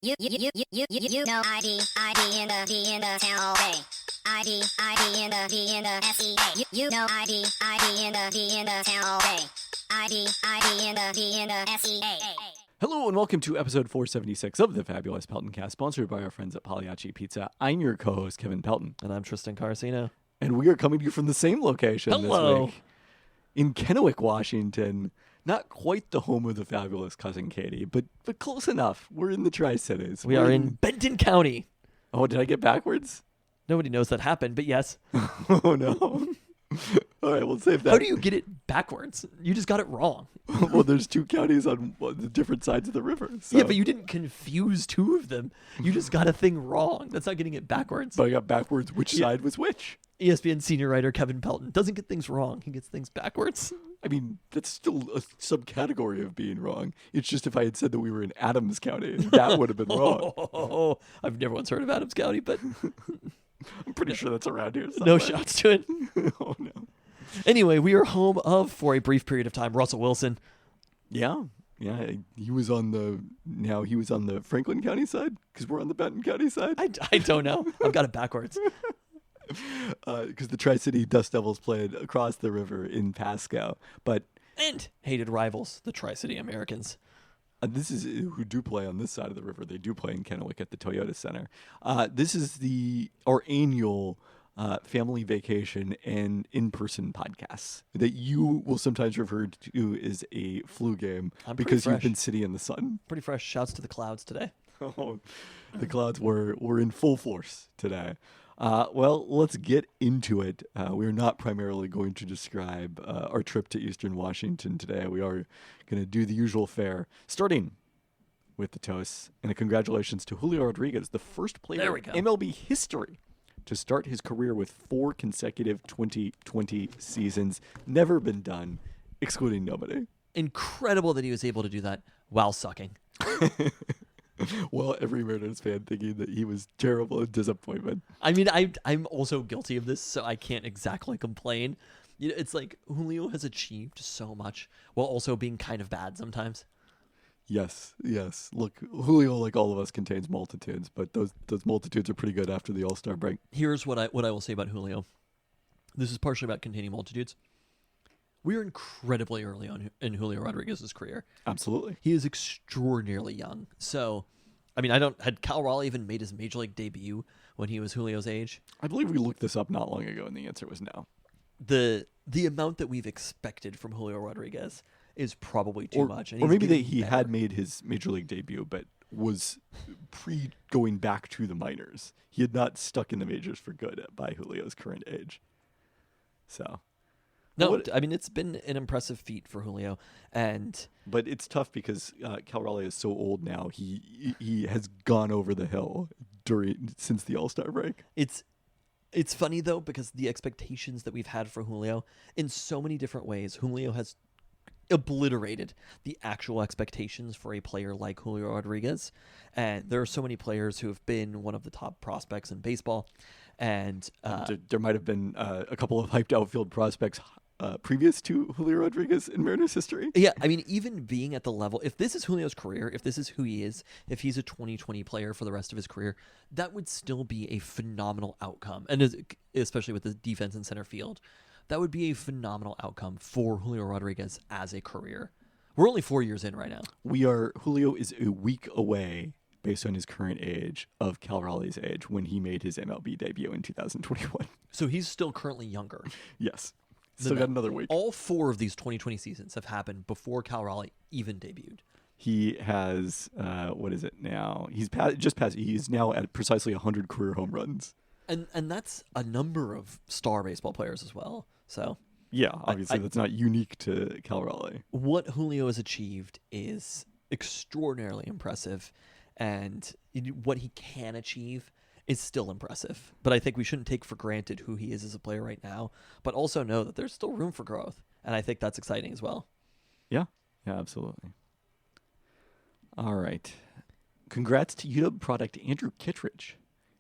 You know ID in the town all day. ID in the SEA. You know ID in the town all day. ID in the SEA. Hello and welcome to episode 476 of the fabulous Peltoncast, sponsored by our friends at Pagliacci Pizza. I'm your co-host, Kevin Pelton. And I'm Tristan Carcino. And we are coming to you from the same location Hello. this week. In Kennewick, Washington. Not quite the home of the fabulous cousin Katie, but close enough. We're in the Tri-Cities. We are in Benton County. Oh, did I get backwards? Nobody knows that happened, but yes. Oh, no. All right, we'll save that. How do you get it backwards? You just got it wrong. Well, there's two counties on the different sides of the river. So. Yeah, but you didn't confuse two of them. You just got a thing wrong. That's not getting it backwards. But I got backwards which side was which. ESPN senior writer Kevin Pelton doesn't get things wrong. He gets things backwards. I mean, that's still a subcategory of being wrong. It's just if I had said that we were in Adams County, that would have been wrong. Oh, I've never once heard of Adams County, but I'm pretty sure that's around here somewhere. no shots to it. Oh, no. Anyway, we are home of, for a brief period of time, Russell Wilson. Yeah. He was on the Franklin County side because we're on the Benton County side. I don't know. I've got it backwards. Because the Tri-City Dust Devils played across the river in Pasco. But And hated rivals, the Tri-City Americans. this is who do play on this side of the river. They do play in Kennewick at the Toyota Center. This is our annual family vacation and in-person podcasts that you will sometimes refer to as a flu game because you've been sitting in the sun. Pretty fresh. Shouts to the clouds today. Oh, the clouds were in full force today. Well, let's get into it. We're not primarily going to describe our trip to Eastern Washington today. We are going to do the usual fare, starting with the toasts. And a congratulations to Julio Rodriguez, the first player in MLB history to start his career with 4 consecutive 2020 seasons. Never been done, excluding nobody. Incredible that he was able to do that while sucking. Well, every Mariners fan thinking that he was terrible and disappointment. I mean, I'm also guilty of this, so I can't exactly complain. You know, it's like Julio has achieved so much while also being kind of bad sometimes. Yes. Look, Julio, like all of us, contains multitudes, but those multitudes are pretty good after the All-Star break. Here's what I will say about Julio. This is partially about containing multitudes. We are incredibly early on in Julio Rodriguez's career. Absolutely. He is extraordinarily young. So, I mean, had Cal Raleigh even made his major league debut when he was Julio's age? I believe we looked this up not long ago, and the answer was no. The amount that we've expected from Julio Rodriguez is probably too much. And or maybe getting he better. had made his major league debut, but was going back to the minors. He had not stuck in the majors for good by Julio's current age. So... No, I mean, it's been an impressive feat for Julio. But it's tough because Cal Raleigh is so old now. He has gone over the hill since the All-Star break. It's funny, though, because the expectations that we've had for Julio, in so many different ways, Julio has obliterated the actual expectations for a player like Julio Rodriguez. And there are so many players who have been one of the top prospects in baseball. And there might have been a couple of hyped outfield prospects previous to Julio Rodriguez in Mariners history. Yeah, I mean, even being at the level, if this is Julio's career, if this is who he is, if he's a 2020 player for the rest of his career, that would still be a phenomenal outcome. And especially with the defense in center field, that would be a phenomenal outcome for Julio Rodriguez as a career. We're only 4 years in right now. Julio is a week away, based on his current age, of Cal Raleigh's age when he made his MLB debut in 2021. So he's still currently younger. Yes. Still got another week. All 4 of these 2020 seasons have happened before Cal Raleigh even debuted. He has, what is it now? He's now at precisely 100 career home runs. And that's a number of star baseball players as well. So yeah, obviously that's not unique to Cal Raleigh. What Julio has achieved is extraordinarily impressive, and what he can achieve is still impressive. But I think we shouldn't take for granted who he is as a player right now, but also know that there's still room for growth, and I think that's exciting as well. Yeah, absolutely. All right. Congrats to UW product Andrew Kittredge,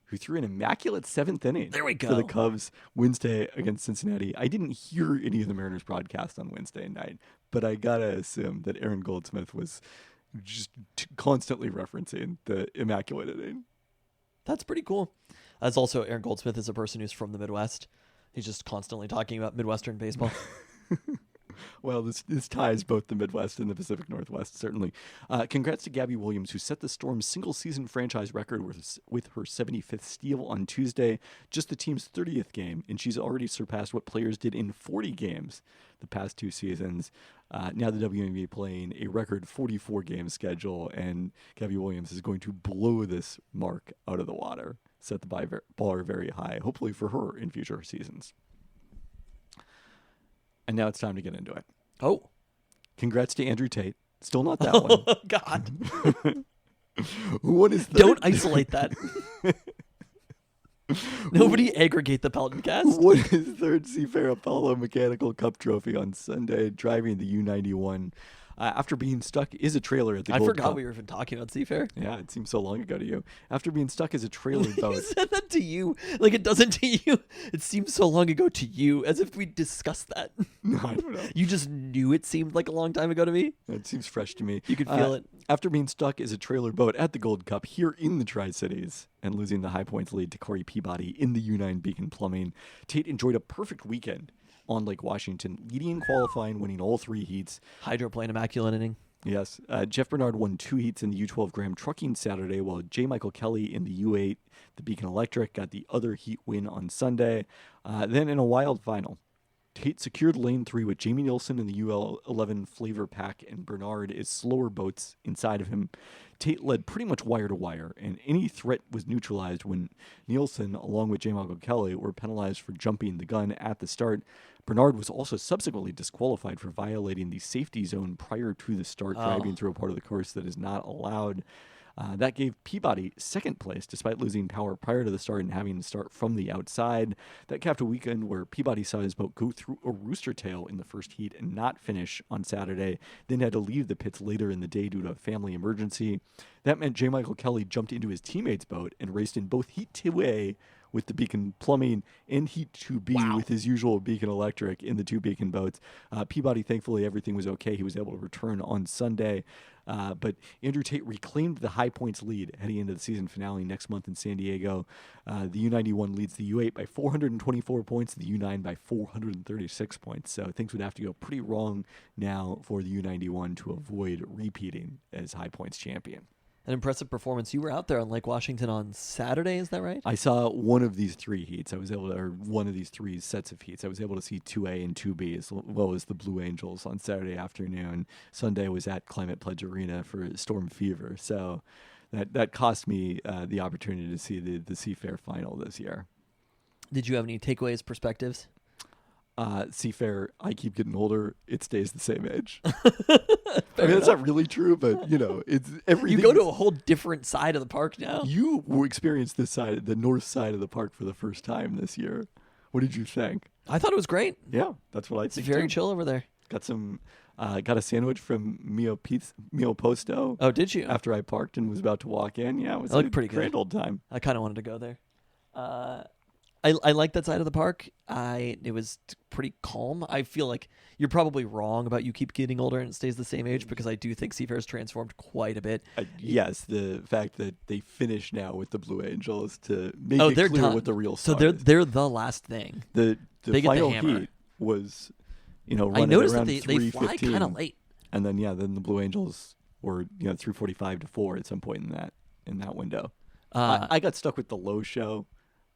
who threw an immaculate 7th inning There we go. for the Cubs Wednesday against Cincinnati. I didn't hear any of the Mariners broadcast on Wednesday night, but I got to assume that Aaron Goldsmith was just constantly referencing the immaculate inning. That's pretty cool. As also, Aaron Goldsmith is a person who's from the Midwest. He's just constantly talking about Midwestern baseball. Well, this ties both the Midwest and the Pacific Northwest, certainly. Congrats to Gabby Williams, who set the Storm's single-season franchise record with her 75th steal on Tuesday, just the team's 30th game, and she's already surpassed what players did in 40 games the past 2 seasons. Now the WNBA playing a record 44-game schedule, and Gabby Williams is going to blow this mark out of the water, set the bar very high, hopefully for her in future seasons. And now it's time to get into it. Oh. Congrats to Andrew Tate. Still not that one. Oh, God. Who won his third? Don't isolate that. Nobody aggregate the Peltoncast. Won his third Seafair Apollo Mechanical Cup trophy on Sunday, driving the U91. After being stuck as a trailer at the Gold forgot Cup. we were even talking about Seafair. Yeah, it seems so long ago to you. After being stuck as a trailer He boat. said that to you like it doesn't to you. It seems so long ago to you, as if we discussed that. No, I don't know. You just knew it seemed like a long time ago to me. It seems fresh to me. You could feel it. After being stuck as a trailer boat at the Gold Cup here in the Tri-Cities and losing the high points lead to Corey Peabody in the U9 Beacon Plumbing, Tate enjoyed a perfect weekend on Lake Washington, leading in qualifying, winning all 3 heats. Hydroplane immaculate inning. Yes. Jeff Bernard won 2 heats in the U12 Graham Trucking Saturday, while J. Michael Kelly in the U8, the Beacon Electric, got the other heat win on Sunday. Then in a wild final, Tate secured lane 3 with Jamie Nielsen in the UL11 Flavor Pack and Bernard is slower boats inside of him. Tate led pretty much wire to wire, and any threat was neutralized when Nielsen, along with J. Michael Kelly, were penalized for jumping the gun at the start. Bernard was also subsequently disqualified for violating the safety zone prior to the start, driving through a part of the course that is not allowed. That gave Peabody second place, despite losing power prior to the start and having to start from the outside. That capped a weekend where Peabody saw his boat go through a rooster tail in the first heat and not finish on Saturday, then had to leave the pits later in the day due to a family emergency. That meant J. Michael Kelly jumped into his teammate's boat and raced in both Heat 2A with the Beacon Plumbing and Heat 2B with his usual Beacon Electric in the 2 Beacon boats. Peabody, thankfully, everything was okay. He was able to return on Sunday. But Andrew Tate reclaimed the high points lead heading into the season finale next month in San Diego. The U91 leads the U8 by 424 points, the U9 by 436 points. So things would have to go pretty wrong now for the U91 to avoid repeating as high points champion. An impressive performance. You were out there on Lake Washington on Saturday, is that right? I saw one of these 3 heats. I was able to, or one of these 3 sets of heats. I was able to see 2A and 2B as well as the Blue Angels on Saturday afternoon. Sunday was at Climate Pledge Arena for Storm Fever. So that cost me the opportunity to see the Seafair final this year. Did you have any takeaways, perspectives? Seafair, I keep getting older. It stays the same age. I mean, that's not really true, but it's everything. You go to a whole different side of the park now. You experienced this side, the north side of the park, for the first time this year. What did you think? I thought it was great. Yeah, that's what I It's think. very too. chill over there. Got a sandwich from Mio Posto. Oh, did you? After I parked and was about to walk in, yeah, it was looked a pretty good. grand old time. I kind of wanted to go there. I like that side of the park. It was pretty calm. I feel like you're probably wrong about you keep getting older and it stays the same age, because I do think Seafair's transformed quite a bit. Yes, the fact that they finish now with the Blue Angels to make they're it clear done. what the real So star they're the last thing. The they get the final hammer. heat was, I running noticed around that they fly 3:15. kind of late. And then then the Blue Angels were 3:45 to 4 at some point in that window. I got stuck with the low show,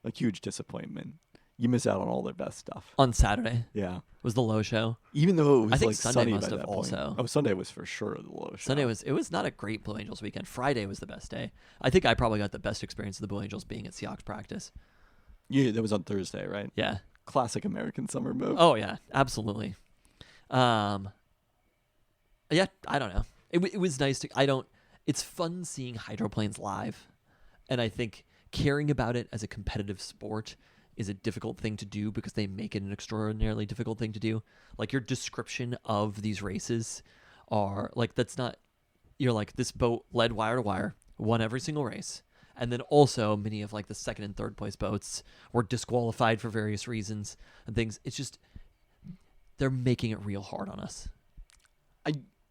a huge disappointment. You miss out on all their best stuff. On Saturday Yeah, was the low show. even though it was I think like Sunday sunny must by have that point. also. Oh, Sunday was for sure the low show. Sunday was not a great Blue Angels weekend. Friday was the best day. I think I probably got the best experience of the Blue Angels being at Seahawks practice. Yeah, that was on Thursday, right? Yeah. Classic American summer move. Oh yeah, absolutely. Yeah, I don't know. It was nice to. It's fun seeing hydroplanes live, and I think caring about it as a competitive sport is a difficult thing to do because they make it an extraordinarily difficult thing to do. Like, your description of these races are like, that's not. You're like, this boat led wire to wire, won every single race. And then also many of like the second and third place boats were disqualified for various reasons and things. It's just, they're making it real hard on us.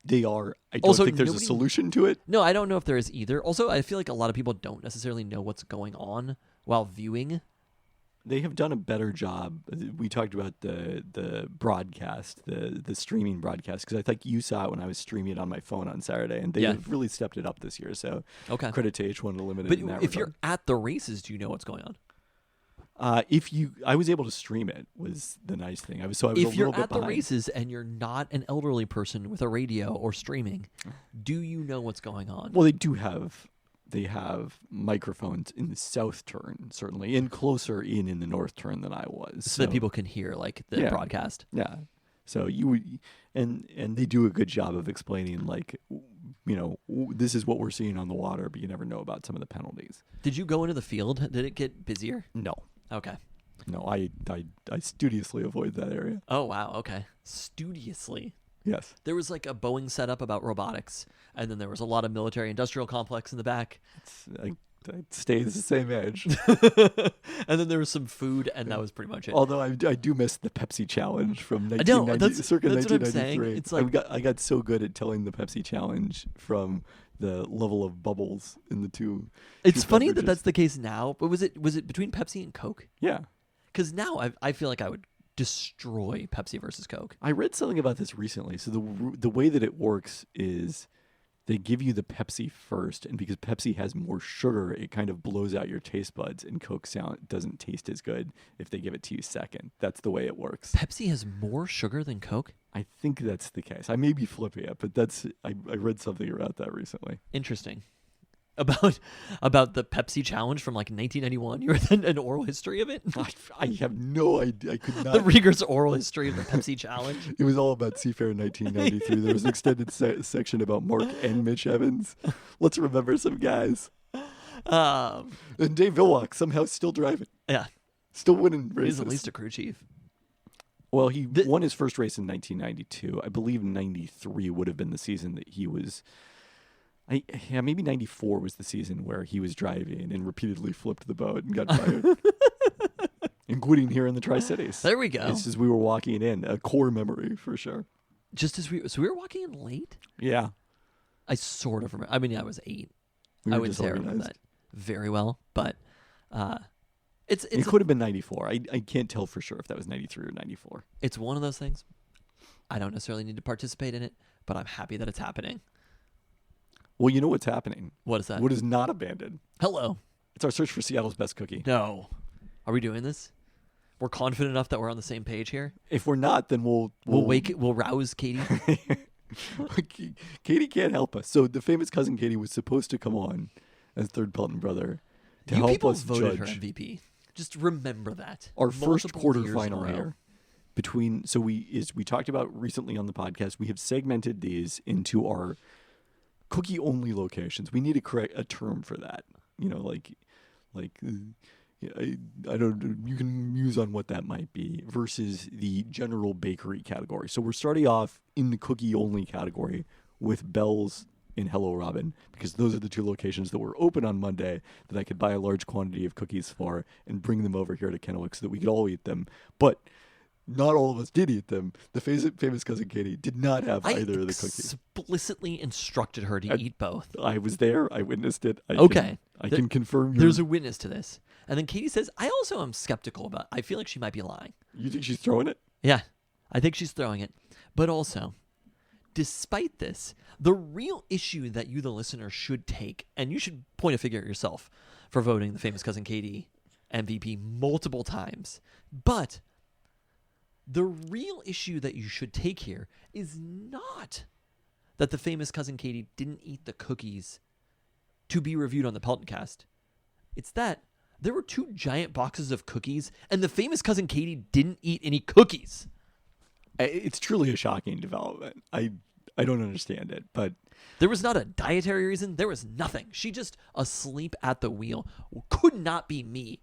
They are. I don't Also, think there's a solution to it. No, I don't know if there is either. Also, I feel like a lot of people don't necessarily know what's going on while viewing. They have done a better job. We talked about the broadcast, the streaming broadcast, because I think you saw it when I was streaming it on my phone on Saturday, and they have really stepped it up this year. So credit to H1 Unlimited. But in that if regard. you're at the races, do you know what's going on? I was able to stream it. Was the nice thing. I was a little bit If you're at the behind. races and you're not an elderly person with a radio or streaming, do you know what's going on? Well, they have microphones in the south turn, certainly, and closer in the north turn than I was, so that people can hear like the broadcast. Yeah. So and they do a good job of explaining, like, this is what we're seeing on the water, but you never know about some of the penalties. Did you go into the field? Did it get busier? No. Okay. No, I studiously avoid that area. Oh, wow. Okay. Studiously. Yes. There was like a Boeing setup about robotics, and then there was a lot of military industrial complex in the back. I stays the same age. And then there was some food, and that was pretty much it. Although I do miss the Pepsi challenge from I know, circa that's what I'm 1993. saying. It's like I got so good at telling the Pepsi challenge from the level of bubbles in the two. It's two funny that beverages. that's the case now, but was it between Pepsi and Coke? Yeah. Because now I feel like I would destroy Pepsi versus Coke. I read something about this recently. So the way that it works is they give you the Pepsi first, and because Pepsi has more sugar, it kind of blows out your taste buds, and Coke doesn't taste as good if they give it to you second. That's the way it works. Pepsi has more sugar than Coke? I think that's the case. I may be flipping it, but I read something about that recently. Interesting. About the Pepsi challenge from like 1991. You read an oral history of it? I have no idea. I could not. The rigorous oral history of the Pepsi challenge. It was all about Seafair in 1993. There was an extended section about Mark and Mitch Evans. Let's remember some guys. And Dave Villwock somehow still driving. Yeah. Still winning races. He's at least a crew chief. Well, he won his first race in 1992. I believe 93 would have been the season that he was... maybe 94 was the season where he was driving and repeatedly flipped the boat and got fired. Including here in the Tri-Cities. There we go. It's just we were walking in. A core memory for sure. So we were walking in late? Yeah. I sort of remember. I mean, I was 8. We I were wouldn't say I remember that very well, but it could have been 94. I can't tell for sure if that was 93 or 94. It's one of those things. I don't necessarily need to participate in it, but I'm happy that it's happening. Well, you know what's happening. What is that? What is not abandoned? Hello. It's our search for Seattle's best cookie. No. Are we doing this? We're confident enough that we're on the same page here? If we're not, then we'll rouse Katie. Katie can't help us. So the famous cousin Katie was supposed to come on as third Pelton brother to You help people us voted judge her MVP. Just remember that. our first Multiple years in a quarterfinal row. here. We talked about recently on the podcast. We have segmented these into our cookie only locations. We need a term for that. I don't. You can muse on what that might be versus the general bakery category. So we're starting off in the cookie only category with Bell's in Hello Robin, because those are the two locations that were open on Monday that I could buy a large quantity of cookies for and bring them over here to Kennewick so that we could all eat them. But not all of us did eat them. The famous cousin Katie did not have either of the cookies. I explicitly instructed her to eat both. I was there. I witnessed it. I can confirm. There's a witness to this. And then Katie says, I also am skeptical about it. I feel like she might be lying. You think she's throwing it? Yeah, I think she's throwing it. But also, despite this, the real issue that you, the listener, should take, and you should point a finger at yourself for voting the famous cousin Katie MVP multiple times, but the real issue that you should take here is not that the famous cousin Katie didn't eat the cookies to be reviewed on the Peltoncast. It's that there were 2 giant boxes of cookies, and the famous cousin Katie didn't eat any cookies. It's truly a shocking development. I don't understand it, but there was not a dietary reason. There was nothing. She just asleep at the wheel. Could not be me.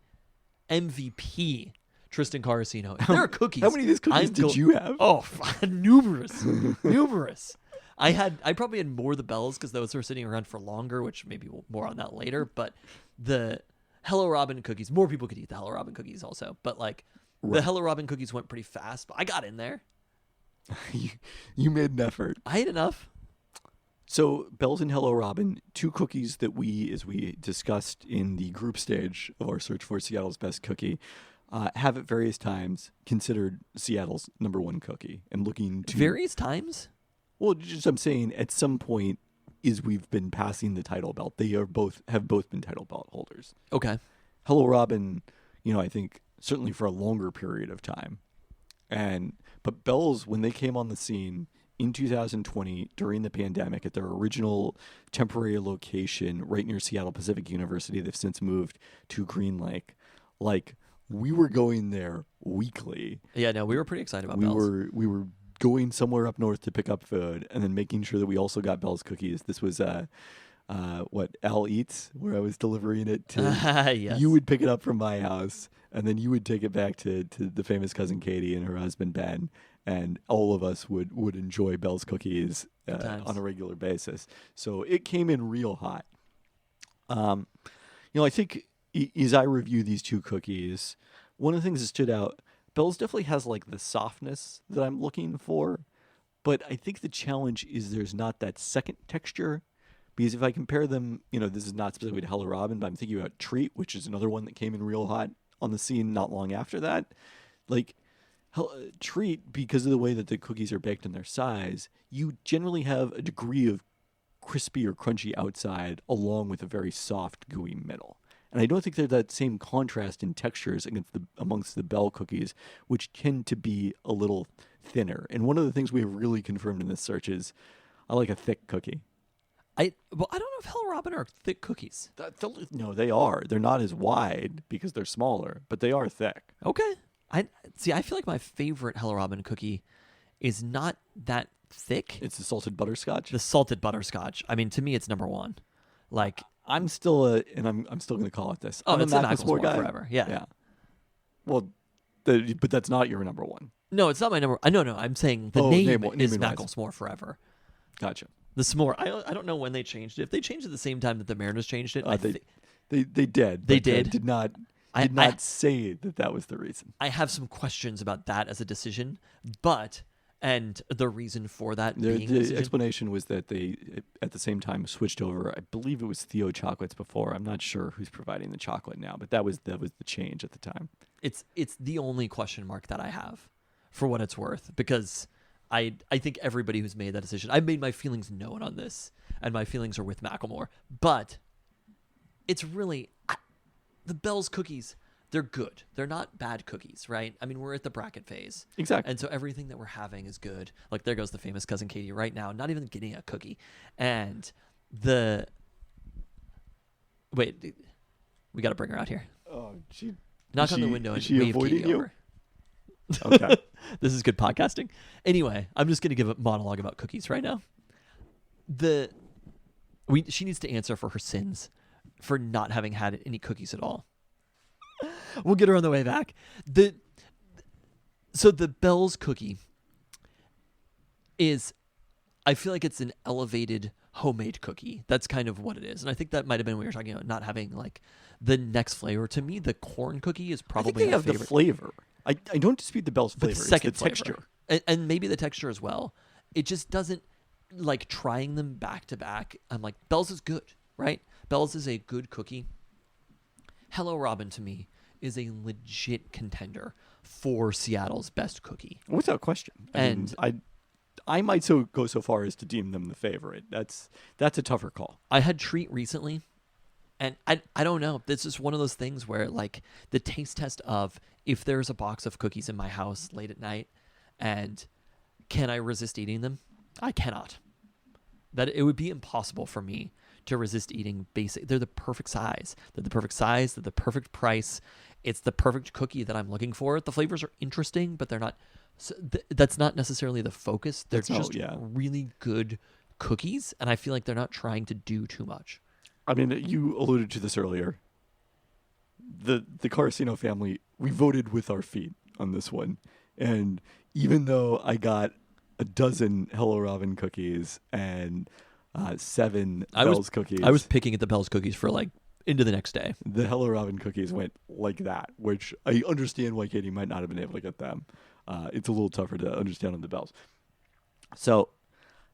MVP Tristan Carrasino. If there are cookies. How many of these cookies did you have? Oh, numerous. Numerous. I probably had more of the Bells because those were sitting around for longer, which maybe more on that later. But the Hello Robin cookies, more people could eat the Hello Robin cookies also. But the Hello Robin cookies went pretty fast, but I got in there. You made an effort. I ate enough. So Bell's and Hello Robin, two cookies that we, as we discussed in the group stage of our search for Seattle's best cookie, have at various times considered Seattle's number one cookie and looking to Various times? Well, just I'm saying at some point is we've been passing the title belt. They have both been title belt holders. Okay. Hello Robin, I think certainly for a longer period of time. But Bell's, when they came on the scene in 2020 during the pandemic at their original temporary location right near Seattle Pacific University, they've since moved to Green Lake. Like, we were going there weekly. Yeah, no, we were pretty excited about we Bell's. We were going somewhere up north to pick up food and then making sure that we also got Bell's cookies. This was what Al Eats, where I was delivering it to. Yes. You would pick it up from my house, and then you would take it back to the famous cousin Katie and her husband Ben, and all of us would enjoy Bell's cookies on a regular basis. So it came in real hot. I think as I review these two cookies, one of the things that stood out, Bell's definitely has like the softness that I'm looking for, but I think the challenge is there's not that second texture. Because if I compare them, this is not specifically to Hello Robin, but I'm thinking about Treat, which is another one that came in real hot on the scene not long after that. Like, Treat, because of the way that the cookies are baked and their size, you generally have a degree of crispy or crunchy outside along with a very soft, gooey middle. And I don't think there's that same contrast in textures amongst the Bell cookies, which tend to be a little thinner. And one of the things we have really confirmed in this search is I like a thick cookie. I don't know if Hello Robin are thick cookies. No, they are. They're not as wide because they're smaller, but they are thick. Okay. I feel like my favorite Hello Robin cookie is not that thick. It's the salted butterscotch. The salted butterscotch. I mean, to me, it's number one. Like, I'm still I'm still going to call it this. oh, I'm it's a the Macklemore guy forever. Yeah. Yeah. Well, but that's not your number one. No, it's not my number. No. I'm saying the name is Macklemore forever. Gotcha. The s'more. I don't know when they changed it. If they changed it at the same time that the Mariners changed it, they did. They but, did. Did not say that was the reason. I have some questions about that as a decision, and the reason for that being the explanation was that they at the same time switched over. I believe it was Theo chocolates before. I'm not sure who's providing the chocolate now, but that was the change at the time. It's the only question mark that I have, for what it's worth, because I think everybody who's made that decision, I've made my feelings known on this, and my feelings are with Macklemore. But it's really the Bell's cookies. They're good. They're not bad cookies, right? I mean, we're at the bracket phase. Exactly. And so everything that we're having is good. Like, there goes the famous cousin Katie right now, not even getting a cookie. And wait, we got to bring her out here. Oh, knock on the window and is she wave avoiding Katie you? over. Okay. This is good podcasting. Anyway, I'm just going to give a monologue about cookies right now. She needs to answer for her sins for not having had any cookies at all. We'll get her on the way back. So the Bell's cookie is, I feel like it's an elevated homemade cookie. That's kind of what it is. And I think that might have been what you're talking about, not having like the next flavor. To me, the corn cookie is probably I think they have favorite. the flavor. I don't dispute the Bell's But flavor. the second it's the texture. and maybe the texture as well. It just doesn't, like, trying them back to back. I'm like, Bell's is good, right? Bell's is a good cookie. Hello Robin, to me, is a legit contender for Seattle's best cookie. Without question. I might go so far as to deem them the favorite. That's a tougher call. I had Treat recently, and I don't know. This is one of those things where, like, the taste test of, if there's a box of cookies in my house late at night, and can I resist eating them? I cannot. That it would be impossible for me to resist eating basic. They're the perfect size. They're the perfect price. It's the perfect cookie that I'm looking for. The flavors are interesting, but they're not. That's not necessarily the focus. They're really good cookies, and I feel like they're not trying to do too much. I mean, you alluded to this earlier. The Carcino family, we voted with our feet on this one. And even though I got a dozen Hello Robin cookies and 7 Bell's cookies. I was picking at the Bell's cookies for, like, into the next day. The Hello Robin cookies went like that, which I understand why Katie might not have been able to get them. It's a little tougher to understand on the Bell's. So,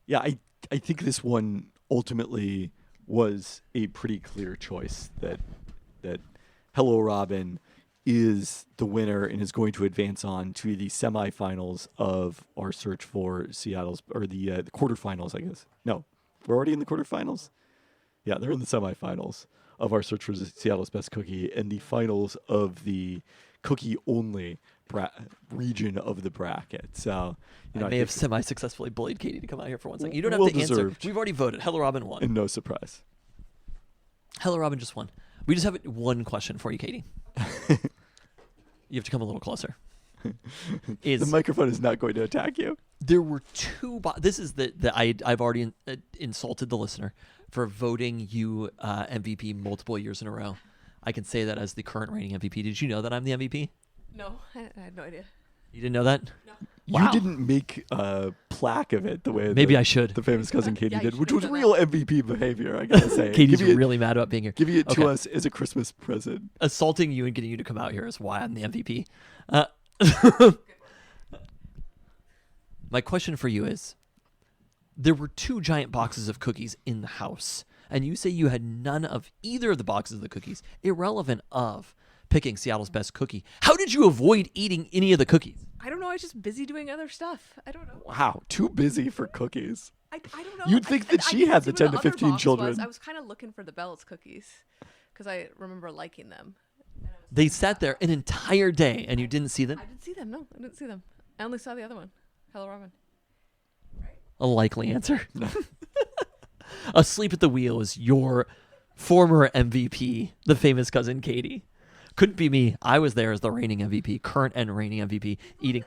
yeah, I think this one ultimately was a pretty clear choice that Hello Robin is the winner and is going to advance on to the semifinals of our search for Seattle's, or the quarterfinals, I guess. No, we're already in the quarterfinals. Yeah, they're in the semifinals of our search for Seattle's best cookie and the finals of the cookie-only region of the bracket. So, I may have semi-successfully bullied Katie to come out here for one second. You don't have Well to answer. deserved. We've already voted. Hello Robin won. And no surprise. Hello Robin just won. We just have one question for you, Katie. You have to come a little closer. The microphone is not going to attack you. There were two. This is I've already insulted the listener for voting you MVP multiple years in a row. I can say that as the current reigning MVP. Did you know that I'm the MVP? No, I had no idea. You didn't know that? No. Wow. You didn't make a plaque of it the way Maybe I should. the famous cousin Katie Yeah, you did, which should was have done real MVP behavior, I gotta say. Katie's Give it- really mad about being here. Giving it to Okay. us as a Christmas present. Assaulting you and getting you to come out here is why I'm the MVP. My question for you is, there were 2 giant boxes of cookies in the house, and you say you had none of either of the boxes of the cookies, irrelevant of picking Seattle's best cookie. How did you avoid eating any of the cookies? I don't know. I was just busy doing other stuff. I don't know. Wow, too busy for cookies. I don't know. You'd think that she couldn't had see the what 10 to other 15 box children. was. I was kind of looking for the Bell's cookies because I remember liking them. They sat there an entire day, and you didn't see them? I didn't see them. No, I didn't see them. I only saw the other one. Hello, Robin. A likely answer. Asleep at the wheel is your former MVP, the famous cousin Katie. Couldn't be me. I was there as the reigning MVP, current and reigning MVP, eating.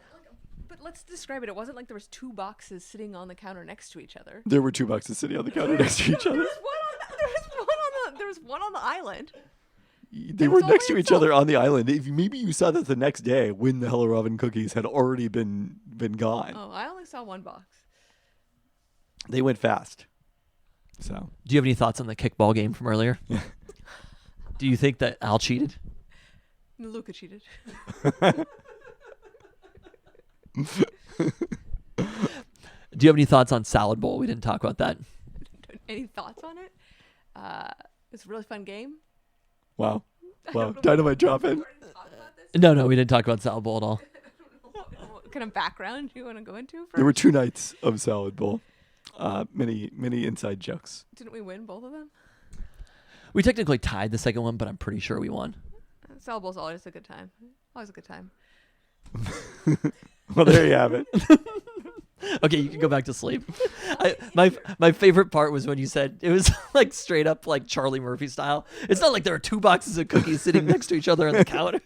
But let's describe it. It wasn't like there was 2 boxes sitting on the counter next to each other. There were 2 boxes sitting on the counter next to each other. There was one on the island. They It were was all next by to each itself. other on the island. If maybe you saw that the next day when the Hello Robin cookies had already been gone. Oh, I only saw one box. They went fast. So Do you have any thoughts on the kickball game from earlier? Do you think that Al cheated? Luca cheated. Do you have any thoughts on Salad Bowl? We didn't talk about that. Any thoughts on it? It's a really fun game. wow, dynamite drop in. No, we didn't talk about Salad Bowl at all. What kind of background you want to go into? There were 2 nights of Salad Bowl. Many inside jokes. Didn't we win both of them? We technically tied the second one, but I'm pretty sure we won. Salad Bowl's always a good time. Always a good time. Well, there you have it. Okay, you can go back to sleep. My favorite part was when you said it was like straight up like Charlie Murphy style. It's not like there are 2 boxes of cookies sitting next to each other on the counter.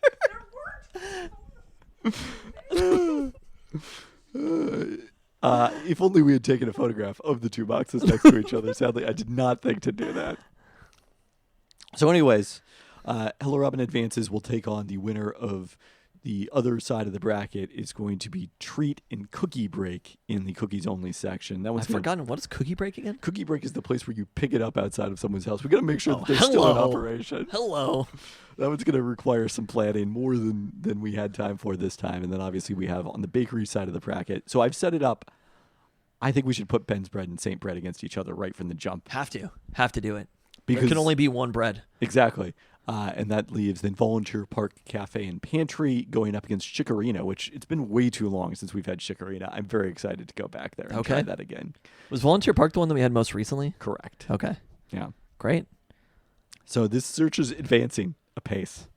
If only we had taken a photograph of the 2 boxes next to each other. Sadly, I did not think to do that. So anyways, Hello Robin advances. Will take on the winner of the other side of the bracket. Is going to be Treat and Cookie Break in the cookies only section. That one's I've forgotten. What is Cookie Break again? Cookie Break is the place where you pick it up outside of someone's house. We got to make sure that they're hello. still in operation. Hello. That one's going to require some planning, more than we had time for this time. And then obviously we have on the bakery side of the bracket. So I've set it up. I think we should put Ben's Bread and Saint Bread against each other right from the jump. Have to do it. Because There can only be one bread. Exactly. And that leaves then Volunteer Park Cafe and Pantry going up against Chicorino, which it's been way too long since we've had Chicorino. I'm very excited to go back there and try Okay. that again. Was Volunteer Park the one that we had most recently? Correct. Okay. Yeah. Great. So this search is advancing apace.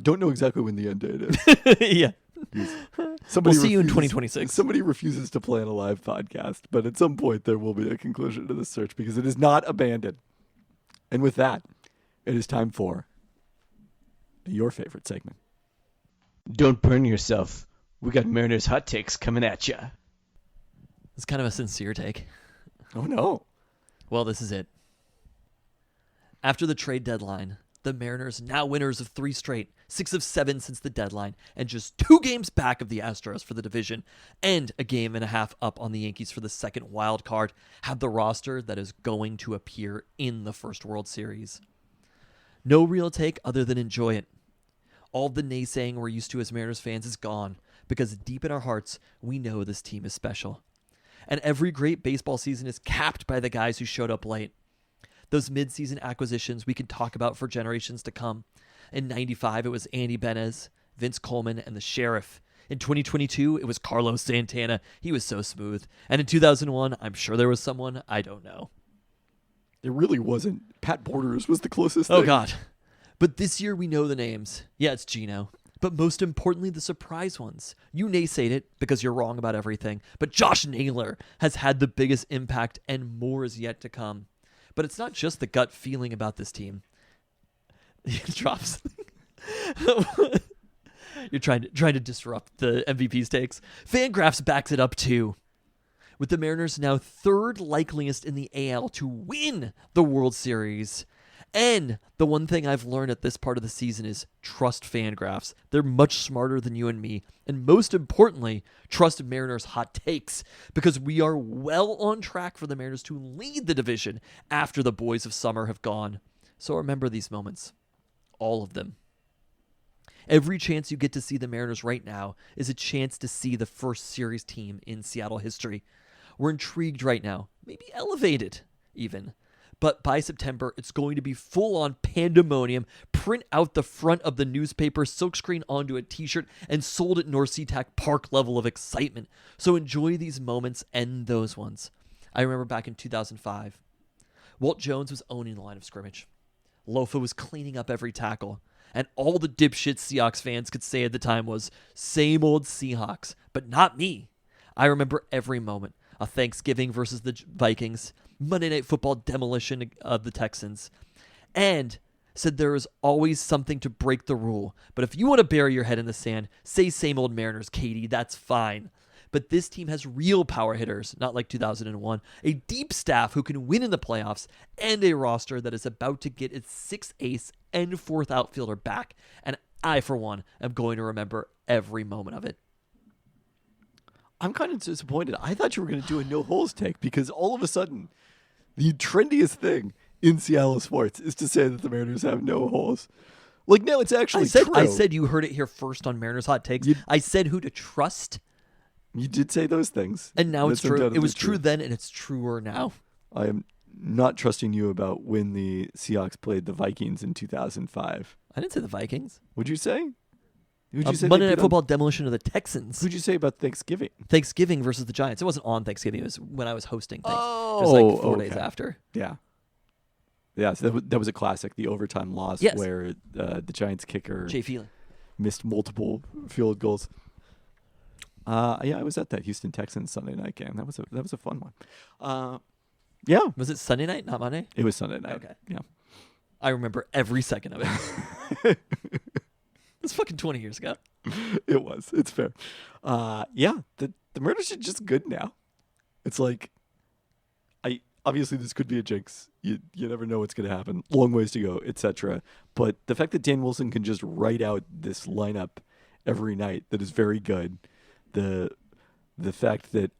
Don't know exactly when the end date is. Yeah. Somebody We'll see you in refuses- 2026. Somebody refuses to plan a live podcast, but at some point there will be a conclusion to this search because it is not abandoned. And with that, it is time for your favorite segment. Don't burn yourself. We got Mariners hot takes coming at ya. It's kind of a sincere take. Oh no. Well, this is it. After the trade deadline, the Mariners, now winners of 3 straight, 6 of 7 since the deadline, and just 2 games back of the Astros for the division, and a game and a half up on the Yankees for the second wild card, have the roster that is going to appear in the first World Series. No real take other than enjoy it. All the naysaying we're used to as Mariners fans is gone, because deep in our hearts, we know this team is special. And every great baseball season is capped by the guys who showed up late. Those mid-season acquisitions we can talk about for generations to come. In 95, it was Andy Benez, Vince Coleman, and the Sheriff. In 2022, it was Carlos Santana. He was so smooth. And in 2001, I'm sure there was someone I don't know. It really wasn't. Pat Borders was the closest Oh, thing. God. But this year we know the names. Yeah, it's Gino. But most importantly, the surprise ones. You naysayed it because you're wrong about everything. But Josh Naylor has had the biggest impact, and more is yet to come. But it's not just the gut feeling about this team. He drops. You're trying to disrupt the MVP stakes. Fangraphs backs it up too. With the Mariners now third likeliest in the AL to win the World Series. And the one thing I've learned at this part of the season is trust Fangraphs. They're much smarter than you and me. And most importantly, trust Mariners hot takes, because we are well on track for the Mariners to lead the division after the boys of summer have gone. So remember these moments. All of them. Every chance you get to see the Mariners right now is a chance to see the first series team in Seattle history. We're intrigued right now, maybe elevated even. But by September, it's going to be full-on pandemonium. Print out the front of the newspaper, silkscreen onto a t-shirt, and sold at North SeaTac Park level of excitement. So enjoy these moments and those ones. I remember back in 2005, Walt Jones was owning the line of scrimmage. Lofa was cleaning up every tackle. And all the dipshit Seahawks fans could say at the time was, same old Seahawks, but not me. I remember every moment. A Thanksgiving versus the Vikings, Monday Night Football demolition of the Texans, and said there is always something to break the rule. But if you want to bury your head in the sand, say same old Mariners, Katie, that's fine. But this team has real power hitters, not like 2001, a deep staff who can win in the playoffs, and a roster that is about to get its sixth ace and fourth outfielder back. And I, for one, am going to remember every moment of it. I'm kind of disappointed. I thought you were going to do a no holes take, because all of a sudden, the trendiest thing in Seattle sports is to say that the Mariners have no holes. Like, no, it's actually true. I said you heard it here first on Mariners Hot Takes. I said who to trust. You did say those things. And now That's it's true. It undoubtedly was true then, and it's truer now. I am not trusting you about when the Seahawks played the Vikings in 2005. I didn't say the Vikings. What'd you say? Who'd you say Monday they Night beat Football demolition of the Texans. Who'd you say about Thanksgiving? Thanksgiving versus the Giants. It wasn't on Thanksgiving. It was when I was hosting things. Oh, it was like 4 okay. days after. Yeah. Yeah, so that was a classic, the overtime loss where the Giants kicker Jay Feely missed multiple field goals. Yeah, I was at that Houston Texans Sunday night game. That was a fun one. Yeah. Was it Sunday night, not Monday? It was Sunday night. Okay. Yeah. I remember every second of it. It's fucking 20 years ago. It was. It's fair. Yeah, the Mariners are just good now. It's like, obviously this could be a jinx. You never know what's going to happen. Long ways to go, etc. But the fact that Dan Wilson can just write out this lineup every night that is very good. The fact that,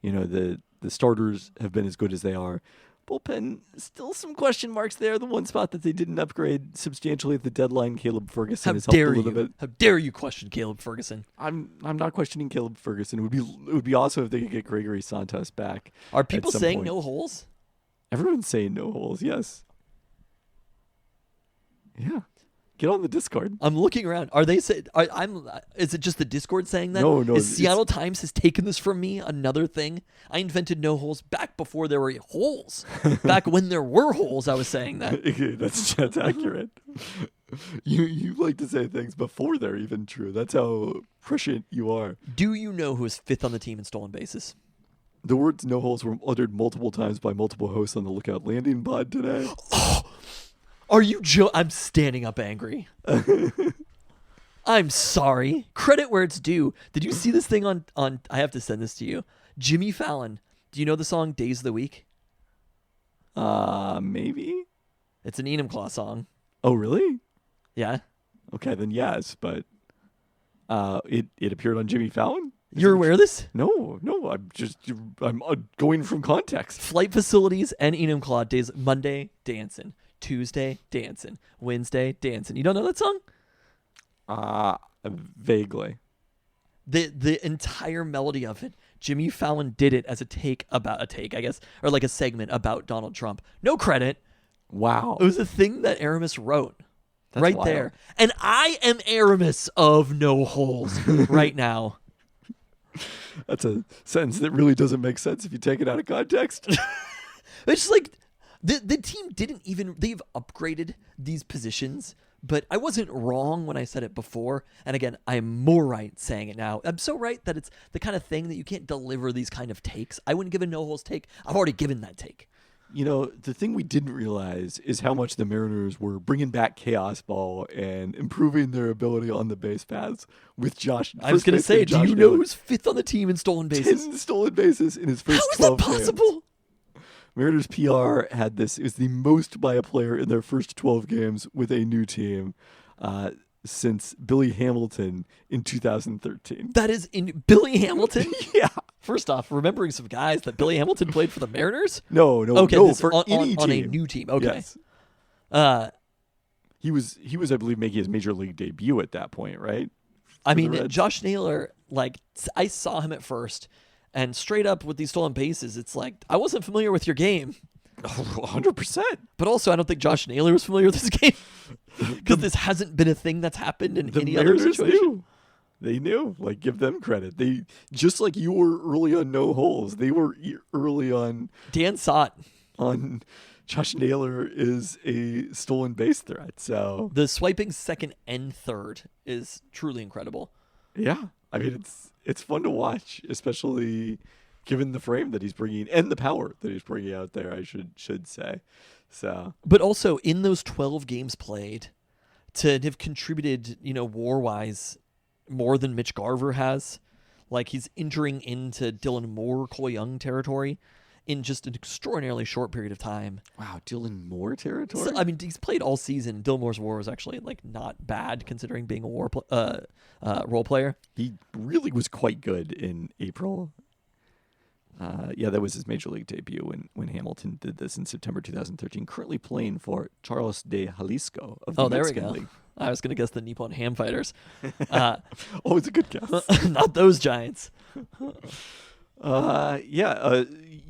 the starters have been as good as they are. Bullpen, still some question marks there. The one spot that they didn't upgrade substantially at the deadline, Caleb Ferguson has helped a little bit. How dare you question Caleb Ferguson? I'm not questioning Caleb Ferguson. It would be awesome if they could get Gregory Santos back. Are people at some saying point. no holes? Everyone's saying no holes. Yes. Yeah. Get on the Discord. I'm looking around. Are they saying? Is it just the Discord saying that? No. Is Seattle Times has taken this from me? Another thing. I invented no holes back before there were holes. Back when there were holes, I was saying that. That's accurate. You like to say things before they're even true. That's how prescient you are. Do you know who is fifth on the team in stolen bases? The words "no holes" were uttered multiple times by multiple hosts on the Lookout Landing pod today. Are you I'm standing up angry. I'm sorry. Credit where it's due. Did you see this thing on I have to send this to you. Jimmy Fallon. Do you know the song Days of the Week? Maybe. It's an Enumclaw song. Oh, really? Yeah. Okay, then yes, but it appeared on Jimmy Fallon? You're aware of this? No, I'm going from context. Flight Facilities and Enumclaw days. Monday, dancing. Tuesday, dancing. Wednesday, dancing. You don't know that song? Vaguely. The entire melody of it Jimmy Fallon did it as a take, I guess, or like a segment about Donald Trump. No credit. Wow. It was a thing that Aramis wrote. That's right wild. there. And I am Aramis of No Holes right now. That's a sentence that really doesn't make sense if you take it out of context. It's just like the team they've upgraded these positions, but I wasn't wrong when I said it before. And again, I'm more right saying it now. I'm so right that it's the kind of thing that you can't deliver these kind of takes. I wouldn't give a No Holes take. I've already given that take. You know, the thing we didn't realize is how much the Mariners were bringing back Chaos Ball and improving their ability on the base paths with Josh. I was going to say, do you know who's fifth on the team in stolen bases? 10 stolen bases in his first How is 12 that possible? games. Mariners PR had this. It was the most by a player in their first 12 games with a new team since Billy Hamilton in 2013. That is in Billy Hamilton? Yeah. First off, remembering some guys that Billy Hamilton played for the Mariners? No, Okay, no, this- for any on a team. new team. Okay. Yes. He was, I believe, making his major league debut at that point, right? I For the mean, Reds. Josh Naylor, like, I saw him at first, and straight up with these stolen bases, it's like, I wasn't familiar with your game. 100%. But also, I don't think Josh Naylor was familiar with this game. Because this hasn't been a thing that's happened in The any other Mariners situation. knew. They knew. Like, give them credit. They just like you were early on No Holes. They were early on Dan saw it. Josh Naylor is a stolen base threat. So The swiping second and third is truly incredible. yeah, I mean it's fun to watch, especially given the frame that he's bringing and the power that he's bringing out there. I should say. So But also, in those 12 games played, to have contributed, war-wise, more than Mitch Garver has. Like, he's entering into Dylan Moore, Cole Young territory in just an extraordinarily short period of time. wow, Dylan Moore territory. So, I mean, he's played all season. Dylan Moore's war was actually, like, not bad considering being a role player. He really was quite good in April. Yeah, that was his major league debut when Hamilton did this in September 2013. Currently playing for Charlos de Jalisco of the Oh, there we Mexican go. League. I was going to guess the Nippon Ham Fighters. Oh, it's a good guess. Not those Giants.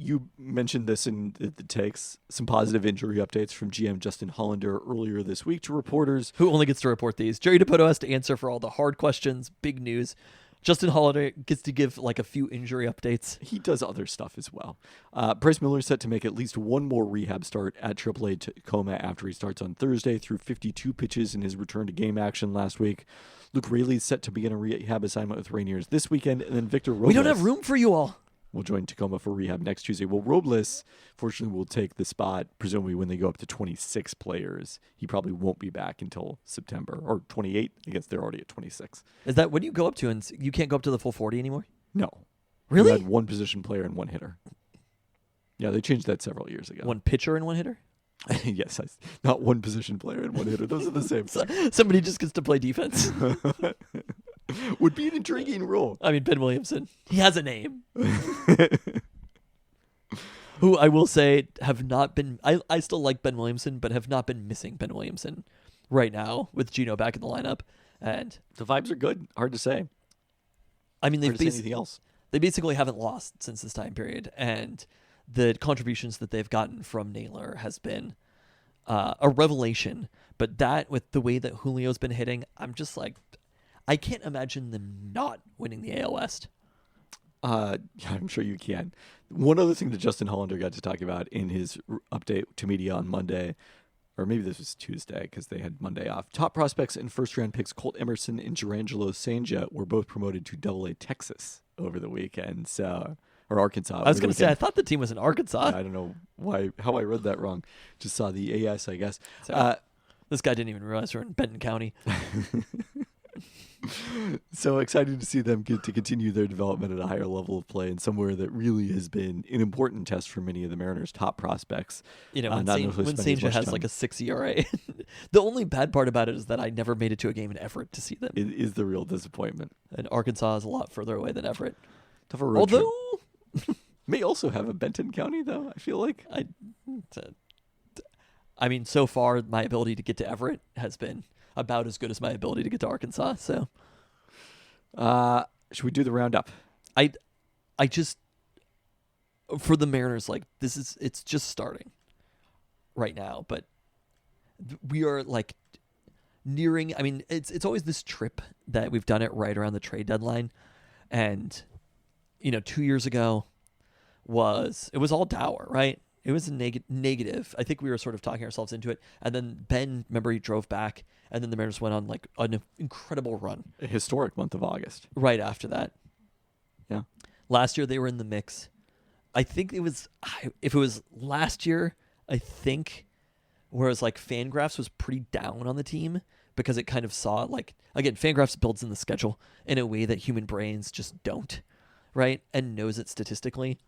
You mentioned this in the takes. Some positive injury updates from GM Justin Hollander earlier this week to reporters. Who only gets to report these? Jerry DiPoto has to answer for all the hard questions, big news. Justin Hollander gets to give like a few injury updates. He does other stuff as well. Bryce Miller is set to make at least one more rehab start at AAA Tacoma after he starts on Thursday through 52 pitches in his return to game action last week. Luke Raley is set to begin a rehab assignment with Rainiers this weekend, and then Victor Robles We don't have room for you all. will join Tacoma for rehab next Tuesday. Well, Robles, fortunately, will take the spot, presumably when they go up to 26 players. He probably won't be back until September, or 28. I guess they're already at 26. Is that what do you go up to? And you can't go up to the full 40 anymore? No. Really? You had one position player and one hitter. Yeah, they changed that several years ago. One pitcher and one hitter? Yes, not one position player and one hitter. Those are the same thing. Somebody just gets to play defense. Would be an intriguing rule. I mean, Ben Williamson. He has a name. Who I will say have not been... I still like Ben Williamson, but have not been missing Ben Williamson right now with Gino back in the lineup. And The vibes are good. Hard to say. I mean, Hard to say anything else. they basically haven't lost since this time period, and the contributions that they've gotten from Naylor has been a revelation. But that, with the way that Julio's been hitting, I'm just like, I can't imagine them not winning the AL West. Yeah, I'm sure you can. One other thing that Justin Hollander got to talk about in his update to media on Monday, or maybe this was Tuesday because they had Monday off. Top prospects and first-round picks Colt Emerson and Gerangelo Sanja were both promoted to Double-A Texas over the weekend. So, or Arkansas. I was going to say, I thought the team was in Arkansas. I don't know how I read that wrong. Just saw the AS, I guess. Sorry. This guy didn't even realize we're in Benton County. So excited to see them get to continue their development at a higher level of play and somewhere that really has been an important test for many of the Mariners' top prospects. You know, when not necessarily spending as Sanja much has time. like a 6 ERA. The only bad part about it is that I never made it to a game in Everett to see them. It is the real disappointment. And Arkansas is a lot further away than Everett. Tougher road trip. Although, May also have a Benton County, though, I feel like. I mean, so far, my ability to get to Everett has been about as good as my ability to get to Arkansas. So Should we do the roundup? I just, for the Mariners, like it's just starting right now, but we are like nearing. I mean, it's always this trip that we've done it right around the trade deadline, and 2 years ago it was all dour, right? It was a negative. I think we were sort of talking ourselves into it, and then Ben, remember, he drove back, and then the Mariners went on like an incredible run. A historic month of August. Right after that. Yeah. Last year they were in the mix. I think if it was last year, I think, whereas like Fangraphs was pretty down on the team because it kind of saw like, again, Fangraphs builds in the schedule in a way that human brains just don't, right? And knows it statistically.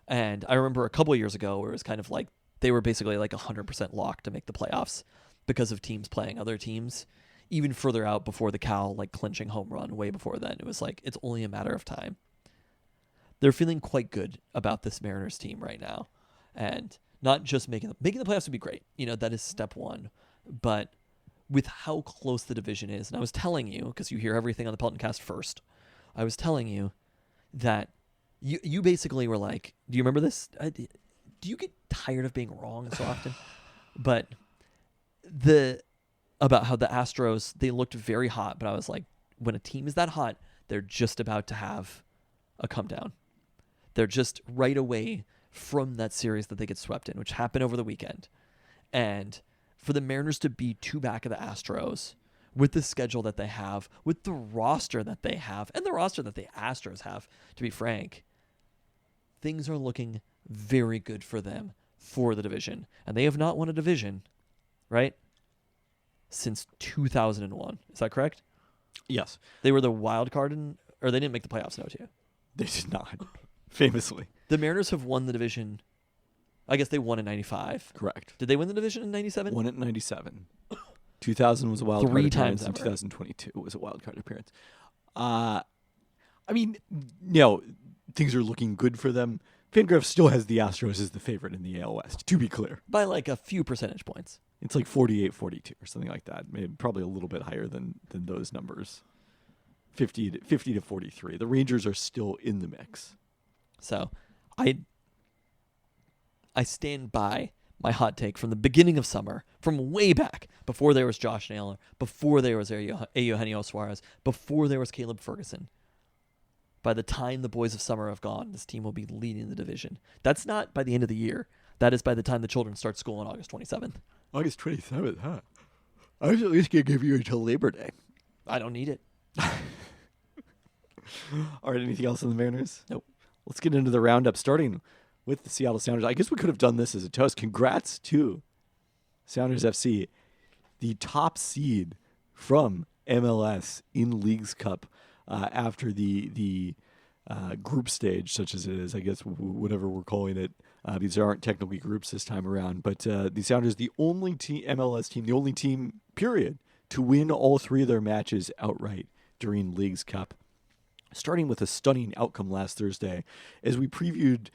And I remember a couple of years ago where it was kind of like they were basically like 100% locked to make the playoffs because of teams playing other teams even further out before the Cal like clinching home run way before then. It was like it's only a matter of time. They're feeling quite good about this Mariners team right now. And not just making the playoffs would be great. That is step one. But with how close the division is, and I was telling you, because you hear everything on the Peltoncast first, I was telling you that you basically were like, do you remember this? Do you get tired of being wrong so often? But about how the Astros, they looked very hot, but I was like, when a team is that hot, they're just about to have a come down. They're just right away from that series that they get swept in, which happened over the weekend. And for the Mariners to be two back of the Astros with the schedule that they have, with the roster that they have, and the roster that the Astros have, to be frank, things are looking very good for them for the division. And they have not won a division, right, since 2001. Is that correct? Yes. They were the wild card or they didn't make the playoffs in 02. They did not. Famously. The Mariners have won the division. I guess they won in 95. Correct. Did they win the division in 97? Won it in 97. 2000 was a wild Three card times appearance, and ever. 2022 was a wild card appearance. I mean, things are looking good for them. Fangraphs still has the Astros as the favorite in the AL West, to be clear. By like a few percentage points. It's like 48-42 or something like that. Maybe probably a little bit higher than those numbers. 50 to 43. The Rangers are still in the mix. So I stand by my hot take from the beginning of summer, from way back, before there was Josh Naylor, before there was Eugenio Suarez, before there was Caleb Ferguson. By the time the boys of summer have gone, this team will be leading the division. That's not by the end of the year. That is by the time the children start school on August 27th. August 27th, huh? I was at least going to give you until Labor Day. I don't need it. All right, anything else on the Mariners? Nope. Let's get into the roundup, starting with the Seattle Sounders. I guess we could have done this as a toast. Congrats to Sounders FC, the top seed from MLS in Leagues Cup after the group stage, such as it is, I guess, whatever we're calling it. These aren't technically groups this time around, but the Sounders, the only MLS team, the only team, period, to win all three of their matches outright during Leagues Cup. Starting with a stunning outcome last Thursday. As we previewed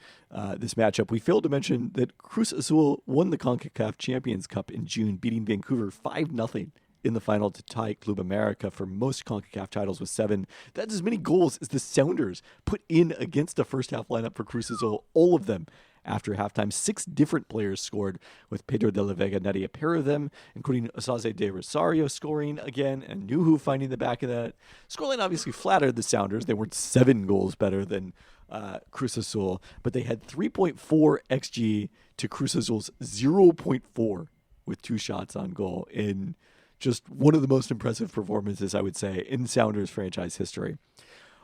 this matchup, we failed to mention that Cruz Azul won the CONCACAF Champions Cup in June, beating Vancouver 5-0 in the final to tie Club America for most CONCACAF titles with 7. That's as many goals as the Sounders put in against the first half lineup for Cruz Azul, all of them after halftime. 6 different players scored, with Pedro de la Vega netting a pair of them, including Osaze de Rosario scoring again, and Nuhu finding the back of that. Scoreline obviously flattered the Sounders. They weren't 7 goals better than Cruz Azul, but they had 3.4 XG to Cruz Azul's 0.4 with 2 shots on goal in just one of the most impressive performances, I would say, in Sounders franchise history.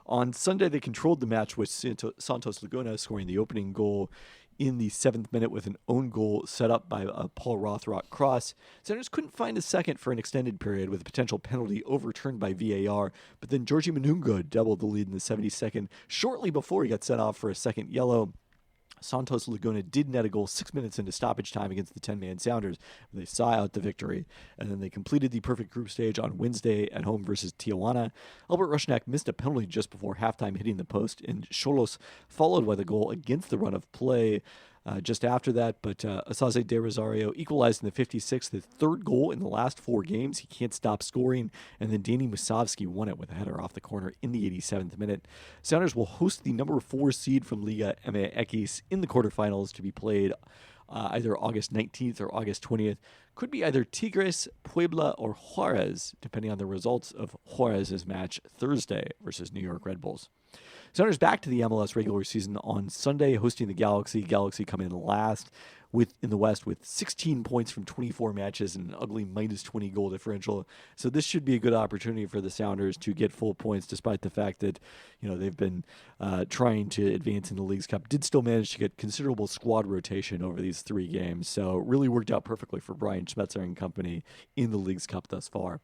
On Sunday, they controlled the match with Santos Laguna scoring the opening goal in the 7th minute with an own goal set up by a Paul Rothrock cross. Sounders couldn't find a second for an extended period with a potential penalty overturned by VAR, but then Georgie Manungo doubled the lead in the 72nd shortly before he got sent off for a second yellow. Santos Laguna did net a goal 6 minutes into stoppage time against the 10-man Sounders. They saw out the victory, and then they completed the perfect group stage on Wednesday at home versus Tijuana. Albert Rushnak missed a penalty just before halftime, hitting the post, and Xolos followed by the goal against the run of play. just after that. But Asaze De Rosario equalized in the 56th, the third goal in the last 4 games. He can't stop scoring. And then Danny Musovski won it with a header off the corner in the 87th minute. Sounders will host the number 4 seed from Liga MX in the quarterfinals to be played either August 19th or August 20th. Could be either Tigres, Puebla, or Juarez, depending on the results of Juarez's match Thursday versus New York Red Bulls. Sounders back to the MLS regular season on Sunday, hosting the Galaxy. Galaxy come in last in the West with 16 points from 24 matches and an ugly -20 goal differential. So this should be a good opportunity for the Sounders to get full points, despite the fact that they've been trying to advance in the Leagues Cup. Did still manage to get considerable squad rotation over these 3 games, so it really worked out perfectly for Brian Schmetzer and company in the Leagues Cup thus far.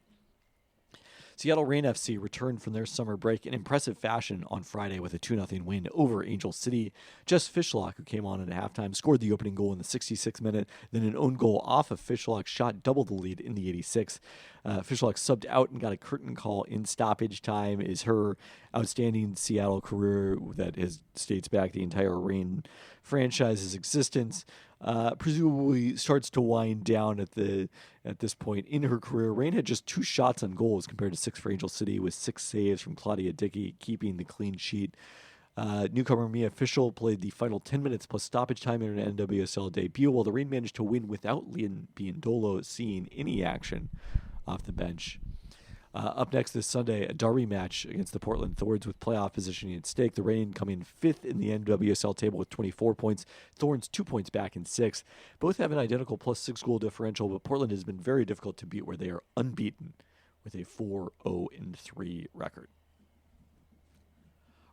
Seattle Reign FC returned from their summer break in impressive fashion on Friday with a 2-0 win over Angel City. Jess Fishlock, who came on at halftime, scored the opening goal in the 66th minute. Then an own goal off of Fishlock's shot doubled the lead in the 86th. Fishlock subbed out and got a curtain call in stoppage time. Is her outstanding Seattle career that dates back the entire Reign franchise's existence. Presumably starts to wind down at this point in her career. Reign had just 2 shots on goals compared to 6 for Angel City, with 6 saves from Claudia Dickey, keeping the clean sheet. Newcomer Mia Fischel played the final 10 minutes plus stoppage time in an NWSL debut, while the Reign managed to win without Lian Biondolo seeing any action off the bench. Up next this Sunday, a derby match against the Portland Thorns with playoff positioning at stake. The Reign come in 5th in the NWSL table with 24 points. Thorns 2 points back in 6th. Both have an identical +6 goal differential, but Portland has been very difficult to beat, where they are unbeaten with a 4-0-3 record.